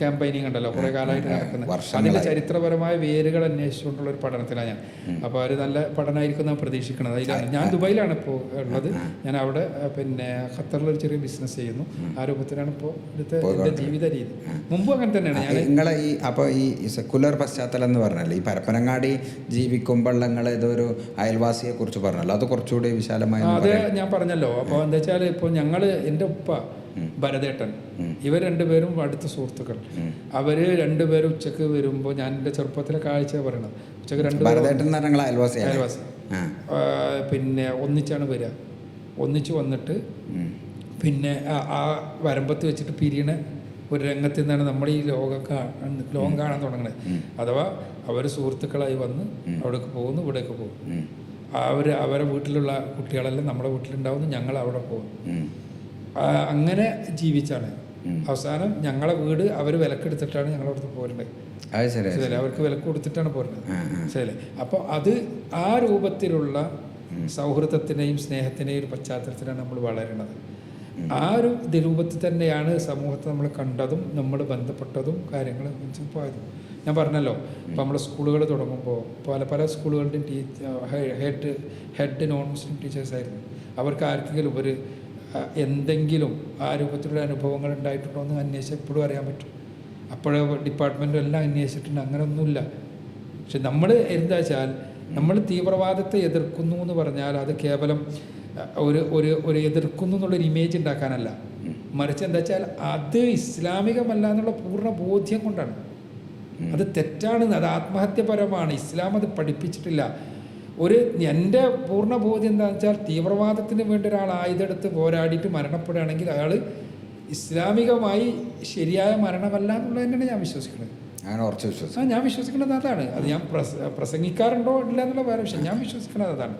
ക്യാമ്പയിനിങ് ഉണ്ടല്ലോ, കുറേ കാലമായിട്ട് നടക്കുന്നത്. അതിൻ്റെ ചരിത്രപരമായ വേരുകൾ അന്വേഷിച്ചുകൊണ്ടുള്ള ഒരു പഠനത്തിലാണ് ഞാൻ. അപ്പോൾ അവർ നല്ല പഠനമായിരിക്കും ഞാൻ പ്രതീക്ഷിക്കുന്നത്. അതിലാണ് ഞാൻ ദുബായിലാണ് ഇപ്പോൾ ഉള്ളത്. ഞാൻ അവിടെ പിന്നെ ഖത്തറിലൊരു ചെറിയ ബിസിനസ് ചെയ്യുന്നു. ആ രൂപത്തിലാണ് ഇപ്പോൾ എൻ്റെ ജീവിത രീതി. മുമ്പ് അങ്ങനെ തന്നെയാണ് ഞാൻ. നിങ്ങളെ ഈ അപ്പോൾ ഈ സെക്കുലർ പശ്ചാത്തലം എന്ന് പറഞ്ഞാൽ ഈ പരപ്പനങ്ങാടി ജീവിക്കും വള്ളങ്ങൾ ഇതൊരു അയൽവാസിയെ കുറിച്ച് പറഞ്ഞല്ലോ, അത് കുറച്ചുകൂടി വിശാലമായി. അത് ഞാൻ പറഞ്ഞല്ലോ. അപ്പോൾ എന്താ വെച്ചാൽ ഇപ്പോൾ എൻ്റെ ഉപ്പ ഭരതേട്ടൻ, ഇവർ 2 പേരും അടുത്ത സുഹൃത്തുക്കൾ. അവർ 2 പേരും ഉച്ചക്ക് വരുമ്പോൾ, ഞാൻ എൻ്റെ ചെറുപ്പത്തിലെ കാഴ്ച പറയണം, ഉച്ചക്ക് 2 അയൽവാസി പിന്നെ ഒന്നിച്ചാണ് വരിക. ഒന്നിച്ച് വന്നിട്ട് പിന്നെ ആ വരമ്പത്ത് വെച്ചിട്ട് പിരിയണ ഒരു രംഗത്ത് നിന്നാണ് നമ്മൾ ഈ ലോകം കാണാൻ തുടങ്ങുന്നത്. അഥവാ അവർ സുഹൃത്തുക്കളായി വന്ന് അവിടേക്ക് പോകുന്നു, ഇവിടേക്ക് പോകും. അവരെ വീട്ടിലുള്ള കുട്ടികളെല്ലാം നമ്മുടെ വീട്ടിലുണ്ടാവുന്നു, ഞങ്ങൾ അവിടെ പോകും. അങ്ങനെ ജീവിച്ചാണ് അവസാനം ഞങ്ങളെ വീട് അവർ വിലക്കെടുത്തിട്ടാണ് ഞങ്ങളവിടുന്ന് പോരുന്നത്. ശരി, അവർക്ക് വിലക്ക് കൊടുത്തിട്ടാണ് പോരുന്നത്. ശരി. അപ്പോൾ അത് ആ രൂപത്തിലുള്ള സൗഹൃദത്തിൻ്റെയും സ്നേഹത്തിൻ്റെയും ഒരു പശ്ചാത്തലത്തിലാണ് നമ്മൾ വളരുന്നത്. ആ ഒരു രൂപത്തിൽ തന്നെയാണ് സമൂഹത്തെ നമ്മൾ കണ്ടതും നമ്മൾ ബന്ധപ്പെട്ടതും കാര്യങ്ങൾ പോയതും. ഞാൻ പറഞ്ഞല്ലോ, ഇപ്പോൾ നമ്മൾ സ്കൂളുകൾ തുടങ്ങുമ്പോൾ പല സ്കൂളുകളുടെയും ഹെഡ് നോൺ മുസ്ലിം ടീച്ചേഴ്സായിരുന്നു. അവർക്ക് ആർക്കെങ്കിലും എന്തെങ്കിലും ആ രൂപത്തിലുള്ള അനുഭവങ്ങൾ ഉണ്ടായിട്ടുണ്ടോ എന്ന് അന്വേഷിച്ച് എപ്പോഴും അറിയാൻ പറ്റും. അപ്പോഴേ ഡിപ്പാർട്ട്മെൻറ്റും എല്ലാം അന്വേഷിച്ചിട്ടുണ്ട്, അങ്ങനെയൊന്നുമില്ല. പക്ഷെ നമ്മൾ എന്താ വെച്ചാൽ, നമ്മൾ തീവ്രവാദത്തെ എതിർക്കുന്നു എന്ന് പറഞ്ഞാൽ അത് കേവലം ഒരു എതിർക്കുന്നു എന്നുള്ളൊരു ഇമേജ് ഉണ്ടാക്കാനല്ല, മറിച്ച് എന്താ വെച്ചാൽ അത് ഇസ്ലാമികമല്ല എന്നുള്ള പൂർണ്ണ ബോധ്യം കൊണ്ടാണ്. അത് തെറ്റാണ്, അത് ആത്മഹത്യപരമാണ്, ഇസ്ലാം അത് പഠിപ്പിച്ചിട്ടില്ല. എൻ്റെ പൂർണ്ണ ബോധ്യം എന്താണെന്ന് വെച്ചാൽ, തീവ്രവാദത്തിന് വേണ്ടി ഒരാൾ ആയുധെടുത്ത് പോരാടിയിട്ട് മരണപ്പെടുകയാണെങ്കിൽ അയാൾ ഇസ്ലാമികമായി ശരിയായ മരണമല്ല എന്നുള്ളത് തന്നെയാണ് ഞാൻ വിശ്വസിക്കുന്നത്. ഞാൻ വിശ്വസിക്കുന്നത് അതാണ്. അത് ഞാൻ പ്രസംഗിക്കാറുണ്ടോ ഇല്ല എന്നുള്ള വേറെ വിഷയം. ഞാൻ വിശ്വസിക്കുന്നത് അതാണ്.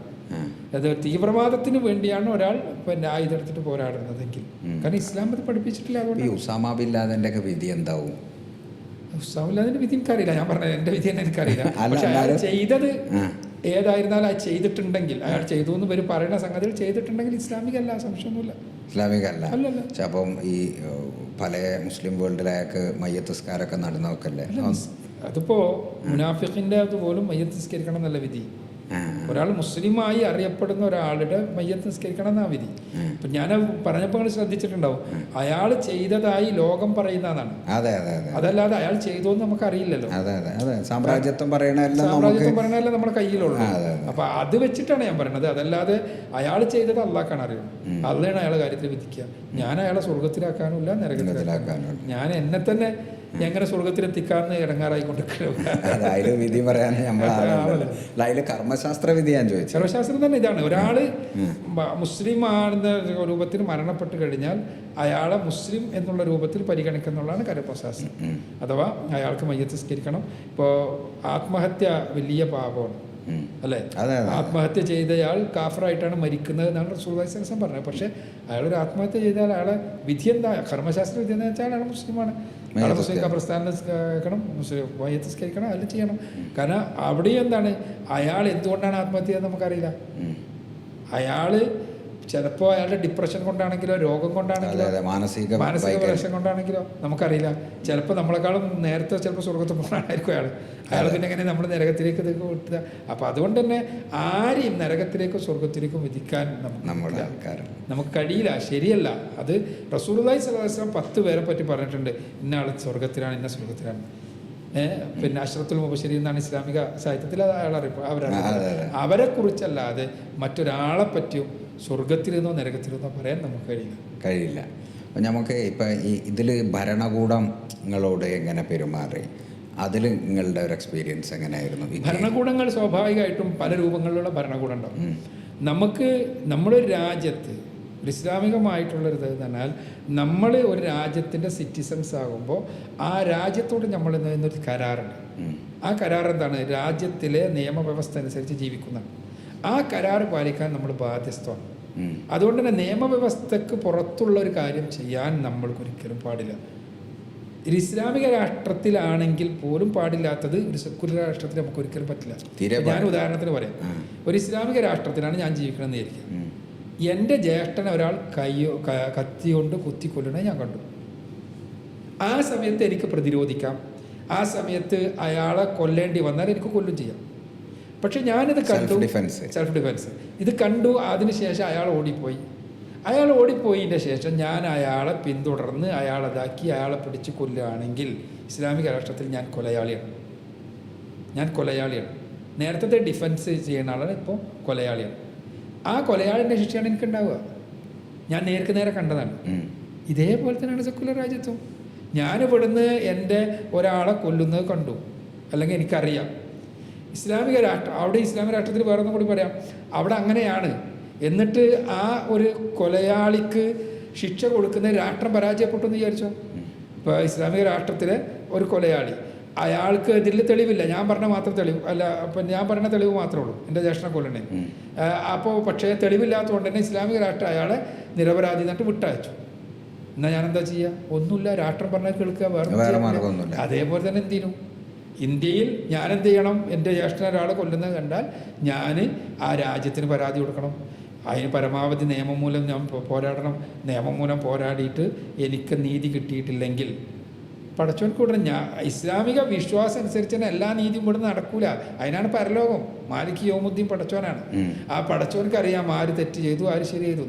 അത് തീവ്രവാദത്തിന് വേണ്ടിയാണ് ഒരാൾ പിന്നെ ആയുധെടുത്തിട്ട് പോരാടുന്നതെങ്കിൽ, കാരണം ഇസ്ലാം അത് പഠിപ്പിച്ചിട്ടില്ല. അതുകൊണ്ട് ഉസാമ ബിൻ ലാദന്റെ വിധി എന്താവും? ഉസാമ ബിൻ ലാദന്റെ വിധി എനിക്കറിയില്ല. ഞാൻ പറഞ്ഞത് എൻ്റെ വിധി തന്നെ എനിക്കറിയില്ല. പക്ഷെ അയാൾ ചെയ്തത് ഏതായിരുന്നാലും അത് ചെയ്തിട്ടുണ്ടെങ്കിൽ, അയാൾ ചെയ്തു എന്ന് പേര് പറയുന്ന സംഗതികൾ ചെയ്തിട്ടുണ്ടെങ്കിൽ ഇസ്ലാമികല്ല, സംശയമൊന്നുമില്ല. ഇസ്ലാമികല്ല. പക്ഷെ അപ്പം ഈ പല മുസ്ലിം വേൾഡിലേക്ക് മയ്യത്തസ്കാരമൊക്കെ നടന്നവക്കല്ലേ? അതിപ്പോ മുനാഫിഖിന്റെ അതുപോലും മയ്യത്തസ്കരിക്കണം എന്നല്ല വിധി. ഒരാൾ മുസ്ലിമായി അറിയപ്പെടുന്ന ഒരാളുടെ മയ്യത്ത് നിസ്കരിക്കണം എന്നാ വിധി. ഇപ്പം ഞാൻ പറഞ്ഞപ്പോൾ നിങ്ങൾ ശ്രദ്ധിച്ചിട്ടുണ്ടാവും, അയാൾ ചെയ്തതായി ലോകം പറയുന്നതാണ്. അതെ അതെ അതെ, അതല്ലാതെ അയാൾ ചെയ്തോന്ന് നമുക്ക് അറിയില്ലല്ലോ. അതെ അതെ അതെ, സാമ്രാജ്യത്വം പറയണതെല്ലാം നമ്മുടെ കയ്യിലുള്ളൂ. അപ്പൊ അത് വെച്ചിട്ടാണ് ഞാൻ പറയുന്നത്. അതല്ലാതെ അയാൾ ചെയ്തത് അള്ളാഹ്ക്കാണ് അറിയുന്നത്. അള്ളാഹാണ് അയാളെ കാര്യത്തിൽ വിധിക്കുക. ഞാൻ അയാളെ സ്വർഗത്തിലാക്കാനുമില്ല നരകത്തിലാക്കാനും. ഞാൻ എന്നെ തന്നെ എങ്ങനെ സ്വർഗത്തിലെത്തിക്കാന്ന് ഇടങ്ങാറായിക്കൊണ്ടിരിക്കുന്നത്. അതില് വിധി പറയാൻ അതില് കർമ്മശാസ്ത്ര വിധി ഞാൻ ചോദിച്ചു. കർമ്മശാസ്ത്രം തന്നെ ഇതാണ്, ഒരാള് മുസ്ലിം ആണെന്ന രൂപത്തിൽ മരണപ്പെട്ട് കഴിഞ്ഞാൽ അയാളെ മുസ്ലിം എന്നുള്ള രൂപത്തിൽ പരിഗണിക്കുന്നുള്ളതാണ് കർമ്മശാസ്ത്രം. അഥവാ അയാൾക്ക് മയ്യത്ത് നിസ്കരിക്കണം. ഇപ്പോൾ ആത്മഹത്യ വലിയ പാപമാണ് അല്ലേ? ആത്മഹത്യ ചെയ്തയാൾ കാഫറായിട്ടാണ് മരിക്കുന്നത് എന്നാണ് റസൂലുള്ളാഹി സ്വല്ലല്ലാഹു അലൈഹി വസല്ലം പറഞ്ഞത്. പക്ഷേ അയാളൊരു ആത്മഹത്യ ചെയ്താൽ അയാളെ വിധി എന്താ? കർമ്മശാസ്ത്ര വിധി എന്താ വെച്ചാൽ അയാൾ മുസ്ലിമാണ്. അയാൾ മുസ്ലിം കബർസ്ഥാനിൽ നിസ്കരിക്കണം, മുസ്ലിം മയ്യത്ത് നിസ്കരിക്കണം, അതെല്ലാം ചെയ്യണം. കാരണം അവിടെയും എന്താണ്, അയാൾ എന്തുകൊണ്ടാണ് ആത്മഹത്യ ചെയ്തത് നമുക്കറിയില്ല. അയാൾ ചിലപ്പോൾ അയാളുടെ ഡിപ്രഷൻ കൊണ്ടാണെങ്കിലോ രോഗം കൊണ്ടാണെങ്കിലോ മാനസിക പ്രശ്നം കൊണ്ടാണെങ്കിലോ നമുക്കറിയില്ല. ചിലപ്പോൾ നമ്മളെക്കാളും നേരത്തെ ചിലപ്പോൾ സ്വർഗത്തിൽ പോകാനായിരിക്കും അയാൾ പിന്നെ എങ്ങനെ നമ്മൾ നരകത്തിലേക്ക് വിട്ടുക. അപ്പോൾ അതുകൊണ്ട് തന്നെ ആരെയും നരകത്തിലേക്കും സ്വർഗത്തിലേക്കും വിധിക്കാൻ നമുക്ക് കഴിയില്ല, ശരിയല്ല. അത് റസൂലുള്ളാഹി സ്വല്ലല്ലാഹു അലൈഹി വസല്ലം 10 പേരെ പറ്റി പറഞ്ഞിട്ടുണ്ട്, ഇന്ന ആൾ സ്വർഗത്തിലാണ്, ഇന്ന സ്വർഗത്തിലാണ്. പിന്നെ അഷ്റത്തുൽ മുബശ്ശിരീൻ എന്നാണ് ഇസ്ലാമിക സാഹിത്യത്തിൽ അയാൾ അവരെ കുറിച്ചല്ലാതെ മറ്റൊരാളെ പറ്റിയും സ്വർഗത്തിലെന്നോ നരകത്തിലെന്നോ പറയാൻ നമുക്ക് കഴിയില്ല. അപ്പം നമുക്ക് ഇപ്പം ഇതിൽ ഭരണകൂടങ്ങളോട് എങ്ങനെ പെരുമാറി, അതിൽ നിങ്ങളുടെ ഒരു എക്സ്പീരിയൻസ് എങ്ങനെയായിരുന്നു? ഭരണകൂടങ്ങൾ സ്വാഭാവികമായിട്ടും പല രൂപങ്ങളിലുള്ള ഭരണകൂടം ഉണ്ടാവും. നമുക്ക് നമ്മുടെ രാജ്യത്ത് ഇസ്ലാമികമായിട്ടുള്ളൊരു ഇത് പറഞ്ഞാൽ നമ്മൾ ഒരു രാജ്യത്തിൻ്റെ സിറ്റിസൺസ് ആകുമ്പോൾ ആ രാജ്യത്തോട് നമ്മൾ എന്നൊരു കരാറുണ്ട്. ആ കരാർ എന്താണ്? രാജ്യത്തിലെ നിയമവ്യവസ്ഥ അനുസരിച്ച് ജീവിക്കുന്നതാണ്. ആ കരാർ പാലിക്കാൻ നമ്മൾ ബാധ്യസ്ഥമാണ്. അതുകൊണ്ട് തന്നെ നിയമവ്യവസ്ഥക്ക് പുറത്തുള്ള ഒരു കാര്യം ചെയ്യാൻ നമ്മൾക്കൊരിക്കലും പാടില്ല. ഒരു ഇസ്ലാമിക രാഷ്ട്രത്തിലാണെങ്കിൽ പോലും പാടില്ലാത്തത് ഒരു സെക്കുലർ രാഷ്ട്രത്തിൽ നമുക്ക് ഒരിക്കലും പറ്റില്ല. ഞാൻ ഉദാഹരണത്തിന് പറയാം, ഒരു ഇസ്ലാമിക രാഷ്ട്രത്തിലാണ് ഞാൻ ജീവിക്കണമെന്ന് വിചാരിക്കുക. എൻ്റെ ജ്യേഷ്ഠനെ ഒരാൾ കത്തി കൊണ്ട് കുത്തിക്കൊല്ലണേ ഞാൻ കണ്ടു. ആ സമയത്ത് എനിക്ക് പ്രതിരോധിക്കാം, ആ സമയത്ത് അയാളെ കൊല്ലേണ്ടി വന്നാൽ എനിക്ക് കൊല്ലും ചെയ്യാം. പക്ഷെ ഞാനിത് കണ്ടു, സെൽഫ് ഡിഫെൻസ് ഇത് കണ്ടു. അതിനുശേഷം അയാൾ ഓടിപ്പോയതിൻ്റെ ശേഷം ഞാൻ അയാളെ പിന്തുടർന്ന് അയാളതാക്കി അയാളെ പിടിച്ച് കൊല്ലുകയാണെങ്കിൽ ഇസ്ലാമിക രാഷ്ട്രത്തിൽ ഞാൻ കൊലയാളിയാണ്. നേരത്തെ ഡിഫെൻസ് ചെയ്യുന്ന ആളാണ്, ഇപ്പോൾ കൊലയാളിയാണ്. ആ കൊലയാളിൻ്റെ ശിക്ഷയാണ് എനിക്കുണ്ടാവുക. ഞാൻ നേരെ കണ്ടതാണ്. ഇതേപോലെ തന്നെയാണ് സെക്കുലർ രാജ്യത്തും. ഞാനിവിടുന്ന് എൻ്റെ ഒരാളെ കൊല്ലുന്നത് കണ്ടു, അല്ലെങ്കിൽ എനിക്കറിയാം. ഇസ്ലാമിക രാഷ്ട്രം, അവിടെ ഇസ്ലാമിക രാഷ്ട്രത്തിൽ വേറെ ഒന്നും കൂടി പറയാം, അവിടെ അങ്ങനെയാണ്. എന്നിട്ട് ആ ഒരു കൊലയാളിക്ക് ശിക്ഷ കൊടുക്കുന്ന രാഷ്ട്രം പരാജയപ്പെട്ടു എന്ന് വിചാരിച്ചോ. ഇപ്പോൾ ഇസ്ലാമിക രാഷ്ട്രത്തിലെ ഒരു കൊലയാളി, അയാൾക്ക് ഇതിൽ തെളിവില്ല, ഞാൻ പറഞ്ഞ മാത്രം തെളിവ് അല്ല, അപ്പം ഞാൻ പറഞ്ഞ തെളിവ് മാത്രമേ ഉള്ളൂ, എൻ്റെ ജ്യേഷ്ഠനെ കൊല്ലണേ. അപ്പോൾ പക്ഷേ തെളിവില്ലാത്തതുകൊണ്ട് തന്നെ ഇസ്ലാമിക രാഷ്ട്രം അയാളെ നിരപരാധി എന്നിട്ട് വിട്ടയച്ചു. എന്നാൽ ഞാനെന്താ ചെയ്യുക? ഒന്നുമില്ല, രാഷ്ട്രം പറഞ്ഞാൽ കേൾക്കുക, വേറെ മാർഗ്ഗമൊന്നുമില്ല. അതേപോലെ തന്നെ എന്ത് ചെയ്യണം? ഇന്ത്യയിൽ ഞാൻ എന്ത് ചെയ്യണം? എൻ്റെ ജ്യേഷ്ഠൻ ഒരാളെ കൊല്ലുന്നത് കണ്ടാൽ ഞാൻ ആ രാജ്യത്തിന് പരാതി കൊടുക്കണം. അതിന് പരമാവധി നിയമം മൂലം ഞാൻ പോരാടണം. നിയമം മൂലം പോരാടിയിട്ട് എനിക്ക് നീതി കിട്ടിയിട്ടില്ലെങ്കിൽ പടച്ചോൻ കൂടെ ഇസ്ലാമിക വിശ്വാസം അനുസരിച്ച് തന്നെ എല്ലാ നീതിയും ഇവിടെ നടക്കൂല. അതിനാണ് പരലോകം. മാലിക് യൗമുദ്ദീൻ പടച്ചോനാണ്. ആ പടച്ചോനക്ക് അറിയാം ആര് തെറ്റ് ചെയ്തു, ആര് ശരി ചെയ്തു.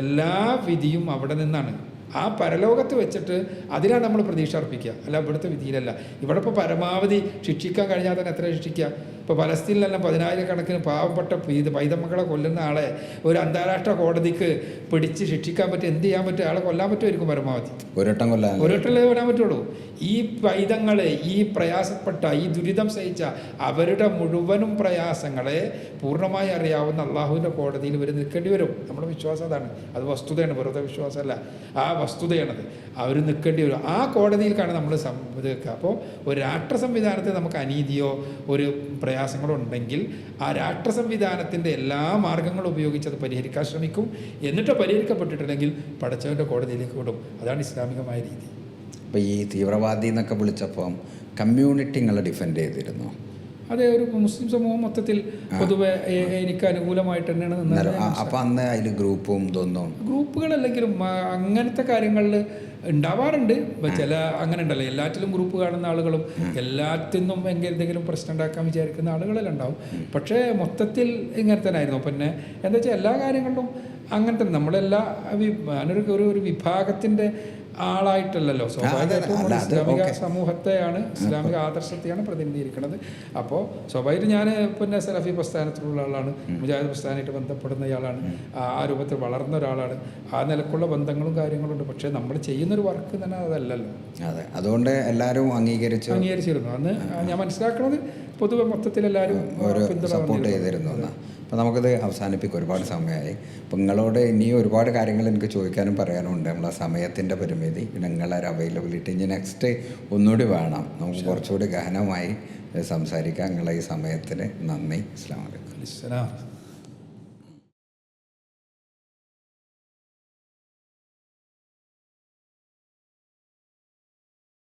എല്ലാ വിധിയും അവിടെ നിന്നാണ്. ആ പരലോകത്ത് വെച്ചിട്ട് അതിലാണ് നമ്മൾ പ്രതീക്ഷ അർപ്പിക്കുക, അല്ല ഇവിടുത്തെ വിധിയിലല്ല. ഇവിടെ ഇപ്പോൾ പരമാവധി ശിക്ഷിക്കാൻ കഴിഞ്ഞാൽ തന്നെ എത്ര ശിക്ഷിക്കുക? ഇപ്പോൾ പലസ്തീനിലെല്ലാം 10,000 പാവപ്പെട്ട പൈതമക്കളെ കൊല്ലുന്ന ആളെ ഒരു അന്താരാഷ്ട്ര കോടതിക്ക് പിടിച്ച് ശിക്ഷിക്കാൻ പറ്റും, എന്ത് ചെയ്യാൻ പറ്റും? ആളെ കൊല്ലാൻ പറ്റുമായിരിക്കും പരമാവധി. ഒരു വട്ടമല്ലേ കൊല്ലാൻ പറ്റുള്ളൂ. ഈ പൈതങ്ങളെ, ഈ പ്രയാസപ്പെട്ട, ഈ ദുരിതം സഹിച്ച അവരുടെ മുഴുവനും പ്രയാസങ്ങളെ പൂർണ്ണമായി അറിയാവുന്ന അള്ളാഹുവിൻ്റെ കോടതിയിൽ ഇവർ നിൽക്കേണ്ടി വരും. നമ്മുടെ വിശ്വാസം അതാണ്. അത് വസ്തുതയാണ്, വെറുതെ വിശ്വാസമല്ല, ആ വസ്തുതയാണത്. അവർ നിൽക്കേണ്ടി വരും. ആ കോടതിയിൽക്കാണ് നമ്മൾ ഇത് വെക്കുക. അപ്പോൾ ഒരു രാഷ്ട്ര സംവിധാനത്തിൽ നമുക്ക് അനീതിയോ ഒരു പ്രയാസങ്ങളോ ഉണ്ടെങ്കിൽ ആ രാഷ്ട്ര സംവിധാനത്തിൻ്റെ എല്ലാ മാർഗങ്ങളും ഉപയോഗിച്ച് അത് പരിഹരിക്കാൻ ശ്രമിക്കും. എന്നിട്ട് പരിഹരിക്കപ്പെട്ടിട്ടുണ്ടെങ്കിൽ പടച്ചവൻ്റെ കോടതിയിലേക്ക് വിടും. അതാണ് ഇസ്ലാമികമായ രീതി. അപ്പോൾ ഈ തീവ്രവാദി എന്നൊക്കെ വിളിച്ചപ്പം കമ്മ്യൂണിറ്റി നിങ്ങളെ ഡിഫെൻഡ് ചെയ്തിരുന്നു. അതെ, ഒരു മുസ്ലിം സമൂഹം മൊത്തത്തിൽ പൊതുവെ എനിക്ക് അനുകൂലമായിട്ട് തന്നെയാണ് നിന്നത്. അപ്പം അന്ന് അതിൽ ഗ്രൂപ്പും ഇതൊന്നും ഗ്രൂപ്പുകളല്ലെങ്കിലും അങ്ങനത്തെ കാര്യങ്ങളിൽ ഉണ്ടാവാറുണ്ട്. ചില അങ്ങനെ ഉണ്ടല്ലോ, എല്ലാറ്റിലും ഗ്രൂപ്പ് കാണുന്ന ആളുകളും എല്ലാത്തിനും എന്തെങ്കിലും പ്രശ്നം ഉണ്ടാക്കാൻ വിചാരിക്കുന്ന ആളുകളെല്ലാം ഉണ്ടാവും. പക്ഷേ മൊത്തത്തിൽ ഇങ്ങനെ തന്നെ ആയിരുന്നു. പിന്നെ എന്താ വെച്ചാൽ എല്ലാ കാര്യങ്ങളിലും അങ്ങനെ തന്നെ നമ്മളെല്ലാ ഒരു വിഭാഗത്തിൻ്റെ ആളായിട്ടല്ലല്ലോ. സ്വാഭാവികമായിട്ടും ഇസ്ലാമിക സമൂഹത്തെയാണ്, ഇസ്ലാമിക ആദർശത്തെയാണ് പ്രതിനിധീകരിക്കുന്നത്. അപ്പോൾ സ്വാഭാവികമായിട്ടും ഞാൻ പിന്നെ സലഫി പ്രസ്ഥാനത്തിലുള്ള ആളാണ്, മുജാഹിദ് പ്രസ്ഥാനമായിട്ട് ബന്ധപ്പെടുന്നയാളാണ്, ആ രൂപത്തിൽ വളർന്ന ഒരാളാണ്. ആ നിലക്കുള്ള ബന്ധങ്ങളും കാര്യങ്ങളും ഉണ്ട്. പക്ഷേ നമ്മൾ ചെയ്യുന്നൊരു വർക്ക് തന്നെ അതല്ലല്ലോ. അതെ, അതുകൊണ്ട് എല്ലാവരും അംഗീകരിച്ചിരുന്നു. അന്ന് ഞാൻ മനസ്സിലാക്കുന്നത് പൊതുവെ മൊത്തത്തിൽ എല്ലാവരും ഒരു സപ്പോർട്ട് ചെയ്തിരുന്നു എന്നാണ്. അപ്പോൾ നമുക്കിത് അവസാനിപ്പിക്കും, ഒരുപാട് സമയമായി. അപ്പോൾ നിങ്ങളോട് ഇനിയും ഒരുപാട് കാര്യങ്ങൾ എനിക്ക് ചോദിക്കാനും പറയാനും ഉണ്ട്. നമ്മളെ സമയത്തിൻ്റെ പരിമിതി, നിങ്ങളൊരു അവൈലബിലിറ്റി ഇനി നെക്സ്റ്റ് ഒന്നുകൂടി വേണം, നമുക്ക് കുറച്ചുകൂടി ഗഹനമായി സംസാരിക്കാം. നിങ്ങളെ ഈ സമയത്തിന് നന്ദി. അസ്സലാമു അലൈക്കും.